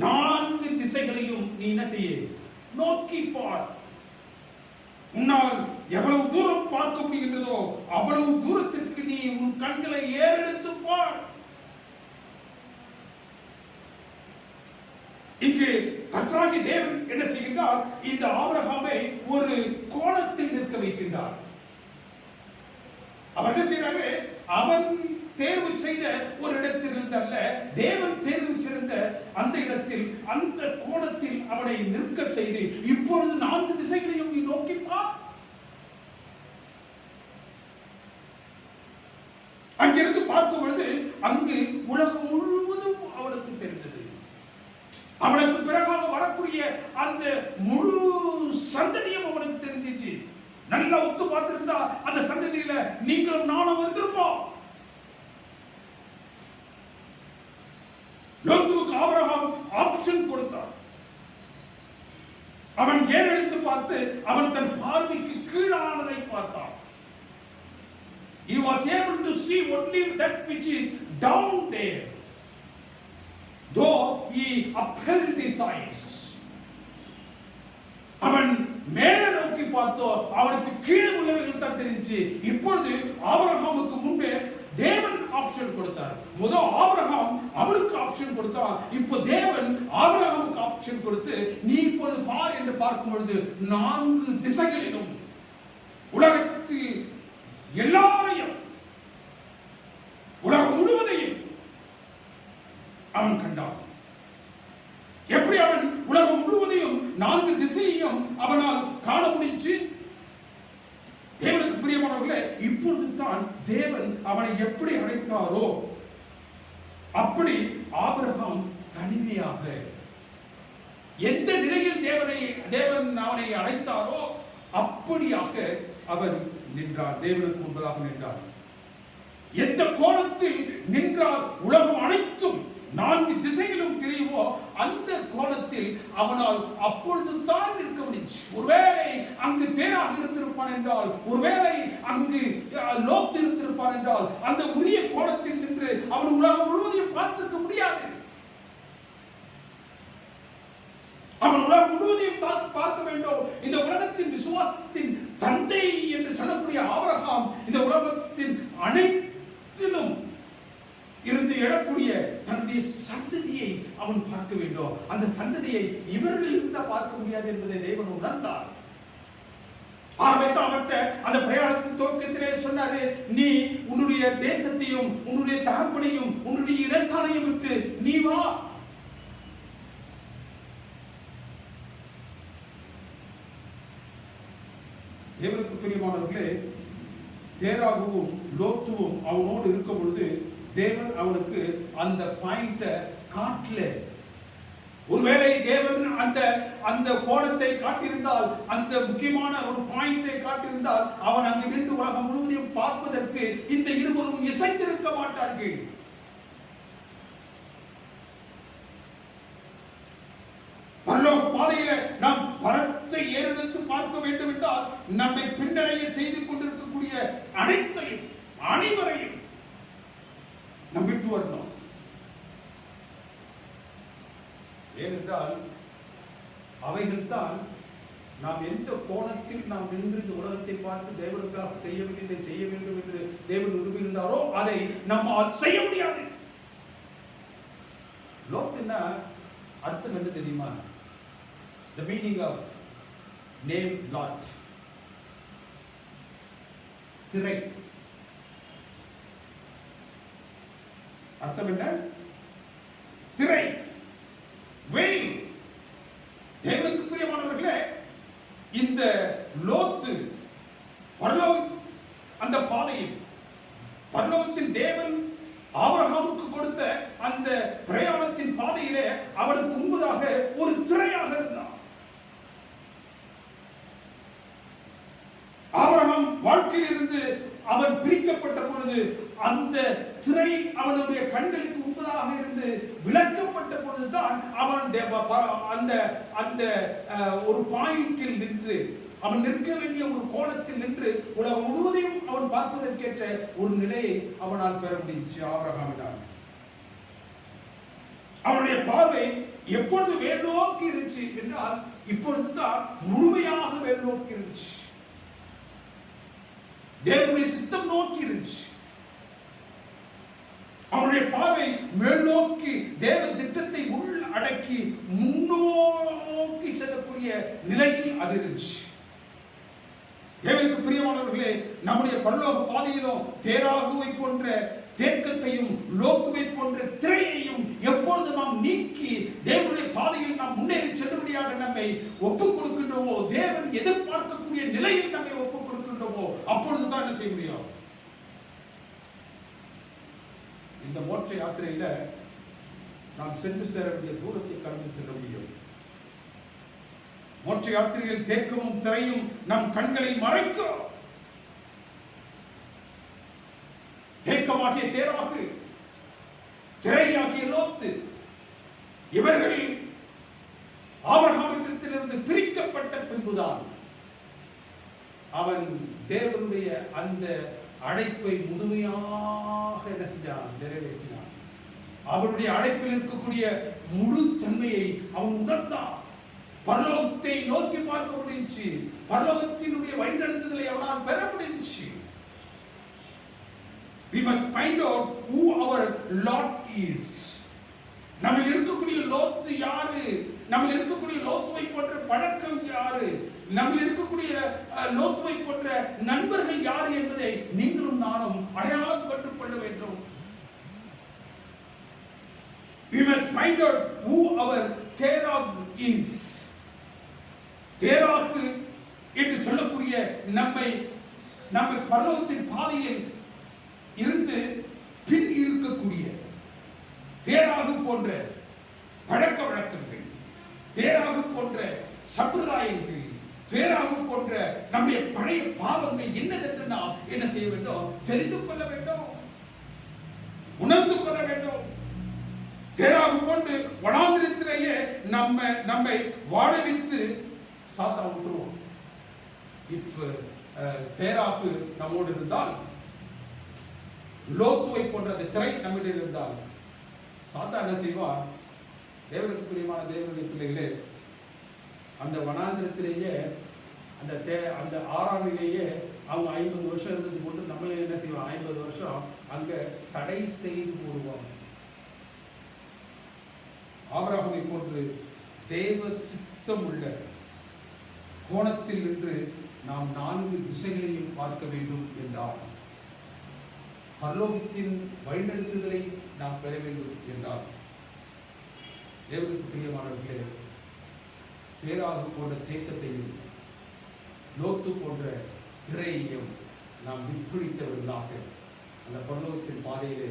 4 திசைகளையும் நீ என்ன செய்ய? நோக்கி பார். உன்னால் எவ்வளவு தூரம் பார்க்க முடிகின்றதோ அவ்வளவு தூரத்திற்கு நீ உன் கண்களை ஏறெடுத்து பார். இங்கு கர்த்தராகிய தேவன் என்ன செய்கின்றார்? இந்த ஆபிரகாமை ஒரு கோணத்தில் நிற்க வைக்கின்றார். அவன் என்ன செய்யறாரு? அவன் தேர்வு செய்த ஒரு இடத்தில் அல்ல, தேவன் தேர்வு செய்த அந்த இடத்தில், அந்த கோணத்தில் அவனை நிற்க செய்து, இப்பொழுது 4 திசைகளையும் நீ நோக்கி பார். அங்கிருந்து பார்க்கும் பொழுது அங்கு உலகம் முழுவதும் அவனுக்கு தெரிந்தது. அவனுக்கு பிறகாக வரக்கூடிய அந்த முழு சந்ததியும் அவனுக்கு தெரிஞ்சிச்சு. நல்லா ஒத்து பார்த்திருந்தா அந்த சந்ததியில நீங்களும் நானும் வந்திருப்போம். லோத்துவுக்கு ஆபிரகாம் ஆப்ஷன் கொடுத்தான். அவன் ஏறெடுத்து பார்த்து அவன் தன் பார்வைக்கு கீழானதை பார்த்தான். He was able to see only that which is down there, though he upheld his eyes. அவன் மேலே நோக்கி பார்த்தோ அவனுக்கு கீழே உள்ளவைகள் தான் தெரிஞ்சு. இப்பொழுது ஆபிரகாமுக்கு முன்பே தேவன் ஆப்ஷன் கொடுத்தார். முதல் ஆபிரகாம் அவனுக்கு ஆப்ஷன் கொடுத்தார். இப்போ தேவன் ஆபிரகாமுக்கு ஆப்ஷன் கொடுத்து நீ இப்போது பார் என்று பார்க்கும் பொழுது 4 திசைகளிலும் உலகத்தில் எல்லாரையும், உலகம் முழுவதையும் அவன் கண்டான். எப்படி அவன் உலகம் முழுவதையும் 4 திசையையும் அவனால் காண முடிஞ்சு? தேவனுக்கு பிரியமானவர்களே, இப்பொழுது தான் தேவன் அவனை எப்படி அழைத்தாரோ அப்படி ஆபிரகாம் தனிமையாக எந்த நிலையில் தேவன் அவனை அழைத்தாரோ அப்படியாக அவன் நின்றார். தேவனுக்கு முன்பதாக நின்றார். எந்த கோணத்தில் நின்றால் உலகம் அனைத்தும் 4 திசைகளும் தெரியுமோ அந்த கோணத்தில் அவனால் அப்பொழுது தான் நிற்க முடிஞ்சு. ஒருவேளை அங்கு தேராக இருந்திருப்பான் என்றால், ஒருவேளை அங்கு லோத் இருந்திருப்பான் என்றால், அந்த உரிய கோணத்தில் நின்று அவன் உலகம் முழுவதையும் பார்த்திருக்க முடியாது. அவன் உலகம் முழுவதையும் பார்க்க வேண்டும். இந்த உலகத்தின் விசுவாசத்தின் தந்தை என்று சொல்லக்கூடிய ஆபிரகாம் இந்த உலகத்தின் அனைத்திலும் இருந்து எழக்கூடிய தன்னுடைய சந்ததியை அவன் பார்க்க வேண்டும். அந்த சந்ததியை இவர்கள் இருந்தால் பார்க்க முடியாது என்பதை தேவன் உணர்ந்தார். அவர்கிட்ட அந்த பிரயாணத்தின் துவக்கத்திலே சொன்னாரு, நீ உன்னுடைய தேசத்தையும் உன்னுடைய தகப்பனையும் உன்னுடைய இடத்தானையும் விட்டு நீ வா. தேவனுக்கு பிரியமானவர்களே, தேராகவும் லோத்துவும் அவனோடு இருக்கும் பொழுது தேவன் அவனுக்கு அந்த பாயிண்ட காட்டல. ஒருவேளை தேவன் அந்த கோணத்தை காட்டியிருந்தால், அந்த முக்கியமான ஒரு பாயிண்டை காட்டியிருந்தால், அவன் அங்கு நின்று உலகம் முழுவதையும் பார்ப்பதற்கு இந்த இருவரும் இசைந்திருக்க மாட்டார்கள். பரலோக பாதையில நாம் பரத்தை ஏறெடுத்து பார்க்க வேண்டும் என்றால் நம்மை பின்னடைய செய்து கொண்டிருக்கக்கூடிய அனைவரையும் நாம் விட்டு வரணும். ஏனென்றால் அவைகள் தான் நாம் எந்த கோணத்தில் நாம் நின்று இந்த உலகத்தை பார்த்து தேவனுக்காக செய்ய வேண்டியதை செய்ய வேண்டும் என்று தேவன் விரும்புகின்றாரோ அதை நம்மால் செய்ய முடியாது. லோத்னா அர்த்தம் என்ன தெரியுமா? The meaning of name Lot. திரை. அர்த்தம் என்ன? திரை, வெயில். தேவனுக்கு பிரியமானவர்களே, இந்த லோத்து பரலோக அந்த பாதையில் பரலோகத்தின் தேவன் ஆபிரகாமுக்கு கொடுத்த அந்த பிரயாணத்தின் பாதையிலே அவனுக்கு முன்பதாக ஒரு திரையாக இருந்தான். ஆபிரகாம் வாழ்க்கையில் இருந்து அவன் பிரிக்கப்பட்ட பொழுது அந்த திரை அவனுடைய கண்களுக்கு முன்பதாக இருந்து விளக்கப்பட்ட பொழுதுதான் அவன் அந்த ஒரு பாயிண்டில் நின்று அவன் நிற்க வேண்டிய ஒரு கோணத்தில் நின்று உலகம் முழுவதையும் அவன் பார்ப்பதற்கேற்ற ஒரு நிலையை அவனால் பெற முடிஞ்சு. ஆபிரகாமினால் அவனுடைய பார்வை எப்பொழுது வேல் நோக்கி இருந்துச்சு என்றால் இப்பொழுதுதான் முழுமையாக வேல் நோக்கி இருந்துச்சு. தேவனுடைய சித்தம் நோக்கி இருந்துச்சு. அவனுடைய பார்வை மேல் நோக்கி தேவ திட்டத்தை உள் அடக்கி முன்னோக்கி செல்லக்கூடிய நிலையில் அது இருந்துச்சு. தேவனுக்கு பிரியமானவர்களே, நம்முடைய பரலோக பாதையிலும் தேராகுவை போன்ற தேக்கத்தையும் லோக்குவை போன்ற திரையையும் எப்பொழுது நாம் நீக்கி தேவனுடைய பாதையில் நாம் முன்னேறி செல்லும்படியாக நம்மை ஒப்புக் கொடுக்கின்றோமோ, தேவன் எதிர்பார்க்கக்கூடிய நிலையில் நம்மை ஒப்புக் கொடுக்கின்றோமோ, அப்பொழுதுதான் என்ன செய்ய முடியும்? இந்த மோட்ச யாத்திரையில நாம் சென்று சேர வேண்டிய தூரத்தை கடந்து செல்ல முடியும். மோட்ச யாத்திரையில் தேக்கமும் திரையும் நம் கண்களை மறைக்கும். தேக்கமாகிய தேராகு, திரையாகிய லோத்து, இவர்கள் ஆபிரகாமிடத்திலிருந்து பிரிக்கப்பட்ட பின்புதான் அவன் தேவனுடைய அந்த அழைப்பை முழுமையாக என்ன செஞ்சான்? நிறைவேற்றினான். அவருடைய அழைப்பில் இருக்கக்கூடிய முழு தன்மையை அவன் உணர்ந்தான். பரலோகத்தை நோக்கி பார்க்க முடிஞ்சு, பரலோகத்தினுடைய வழிநடத்துதலை அவனால் பெற முடிஞ்சு. We must find out who our Lord is. நம்மில் இருக்கக்கூடிய லோத்து யாரு? நம்மில் இருக்கக்கூடிய லோத்துவை போன்ற பழக்கம் யாரு? நம்மில் இருக்கக்கூடிய லோத்துவை போன்ற நண்பர்கள் யாரு என்பதை நீங்களும் நானும் அடையாளம் கண்டுகொள்ள வேண்டும். We must find out who our Terah is. தேராகு என்று சொல்லக்கூடிய நம்மை பரலோகத்தின் பாதையில் இருந்து பின் இருக்கக்கூடிய தேராகு போன்ற பழக்க வழக்கங்கள், தேராகு போன்ற சம்பிரதாயங்கள், தேராகு போன்ற நம்முடைய பழைய பாவங்கள் என்னதென்று நாம் என்ன செய்ய வேண்டும்? தெரிந்து கொள்ள வேண்டும், உணர்ந்து கொள்ள வேண்டும். தேராகு கொண்டு வனாந்திரத்திலேயே நம்மை வாழ வைத்து சாத்தா விட்டுருவோம். இப்ப தேராகு நம்மோடு இருந்தால், லோத்துவை போன்ற அந்த திரை நம்மிடம் இருந்தால், சாத்தா என்ன செய்வார்? தேவனுக்கு பிரியமான தேவனுடைய பிள்ளைகளே, அந்த வனாந்திரத்திலேயே அந்த ஆறாமிலேயே அவங்க 50 வருஷம் இருந்தது போட்டு நம்மளே என்ன செய்வோம்? 50 வருஷம் அங்க தடை செய்து போடுவாங்க. ஆபிரகாமை போன்று தேவ சித்தம் உள்ள கோணத்தில் நின்று நாம் 4 திசைகளையும் பார்க்க வேண்டும் என்றால், பரலோகத்தின் வழிநடத்துதலை நாம் பெற வேண்டும் என்றால், தேவனுக்கு பிரியமானவர்களே, தேராகு போன்ற தேக்கத்தையும் லோத்து போன்ற திரையையும் நாம் விட்டுழித்தவர்களாக அந்த பரலோகத்தின் பாதையிலே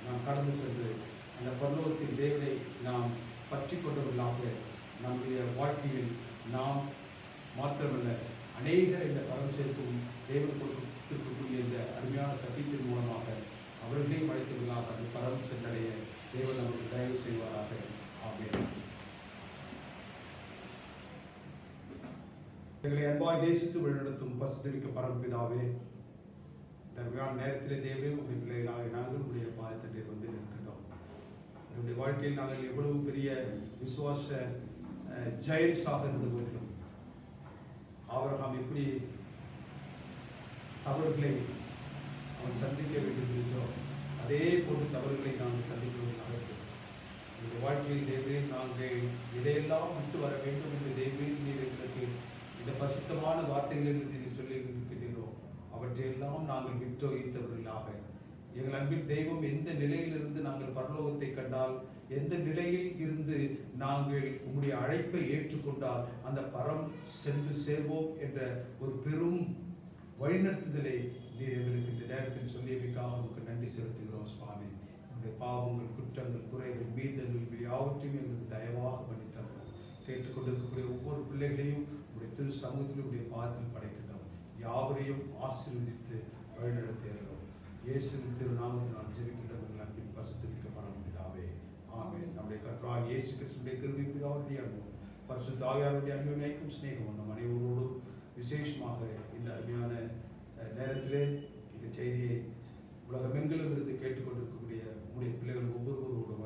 நாம் கடந்து சென்று அந்த பரலோகத்தின் தேவனை நாம் பற்றி கொண்டவர்களாக நம்முடைய வாழ்க்கையில் நாம் மாத்திரமல்ல அநேகர் இந்த பரம் சேர்க்கும் தேவன் கொடுத்திருக்கக்கூடிய இந்த அருமையான சத்தியத்தின் மூலமாக அவர்களையும் அழைத்தவர்களாக அந்த பரம் சென்றடைய தேவன் நமக்கு தயவு செய்வாராக. ஆமென். எங்களை அன்பாய் நேசித்து வழிநடத்தும் பசுத்தமிக்க பரம்பிதாவே, தர்மையான நேரத்திலே தேவரே உடைய பிள்ளைகளாக நாங்கள் உடைய பாதத்தண்டை வந்து நிற்கின்றோம். என்னுடைய வாழ்க்கையில் நாங்கள் எவ்வளவு பெரிய விசுவாச ஜெயன்ஸாக இருந்த போதிலும், ஆபிரகாம் எப்படி தவறுகளை அவன் சந்திக்க வேண்டும் என்றோ அதே போன்று தவறுகளை நாங்கள் சந்திக்கிறோம். இந்த வாழ்க்கையில் தேவரே நாங்கள் இதையெல்லாம் விட்டு வர வேண்டும் என்று தேவரே நீர் எங்களுக்கு இந்த பசுத்தமான வார்த்தைகளில் நீர் சொல்லி இருக்கின்றீரோ அவற்றையெல்லாம் நாங்கள் விட்டு வைத்தவர்களாக எங்கள் அன்பின் தெய்வம் எந்த நிலையிலிருந்து நாங்கள் பரலோகத்தை கண்டால், எந்த நிலையில் இருந்து நாங்கள் உம்முடைய அழைப்பை ஏற்றுக்கொண்டால் அந்த பரம் சென்று சேர்வோம் என்ற ஒரு பெரும் வழிநடத்துதலை நீர் எங்களுக்கு இந்த நேரத்தில் சொல்லியமைக்காக உங்களுக்கு நன்றி செலுத்துகிறோம் சுவாமி. உங்களுடைய பாவங்கள், குற்றங்கள், குறைகள், மீதல்கள் யாவற்றையும் எங்களுக்கு தயவாக மன்னித்தரணும். கேட்டுக்கொண்டிருக்கக்கூடிய ஒவ்வொரு பிள்ளைகளையும் உடைய திரு சமூகத்தில் உடைய பாதத்தில் படைக்கின்றோம். யாவரையும் ஆசீர்வதித்து வழிநடத்தியறோம். இயேசுவின் திருநாமத்தினால் ஜெபிக்கின்றவர்கள் அன்பின் பரிசுத்தமிக்க பரமபிதாவே, ஆமென். நம்முடைய கர்த்தராகிய இயேசு கிறிஸ்துவின் கிருபை, பிதாவுடைய அன்பும் பரிசுத்த ஆவியாருடைய அன்பினைக்கும் ஸ்நேகமும் நம் அனைவரோடும் விசேஷமாக இந்த அருமையான நேரத்திலே இந்த செய்தியை உலகமெங்கிலும் இருந்து கேட்டுக்கொண்டிருக்கக்கூடிய உங்களுடைய பிள்ளைகள் ஒவ்வொருவரோடும்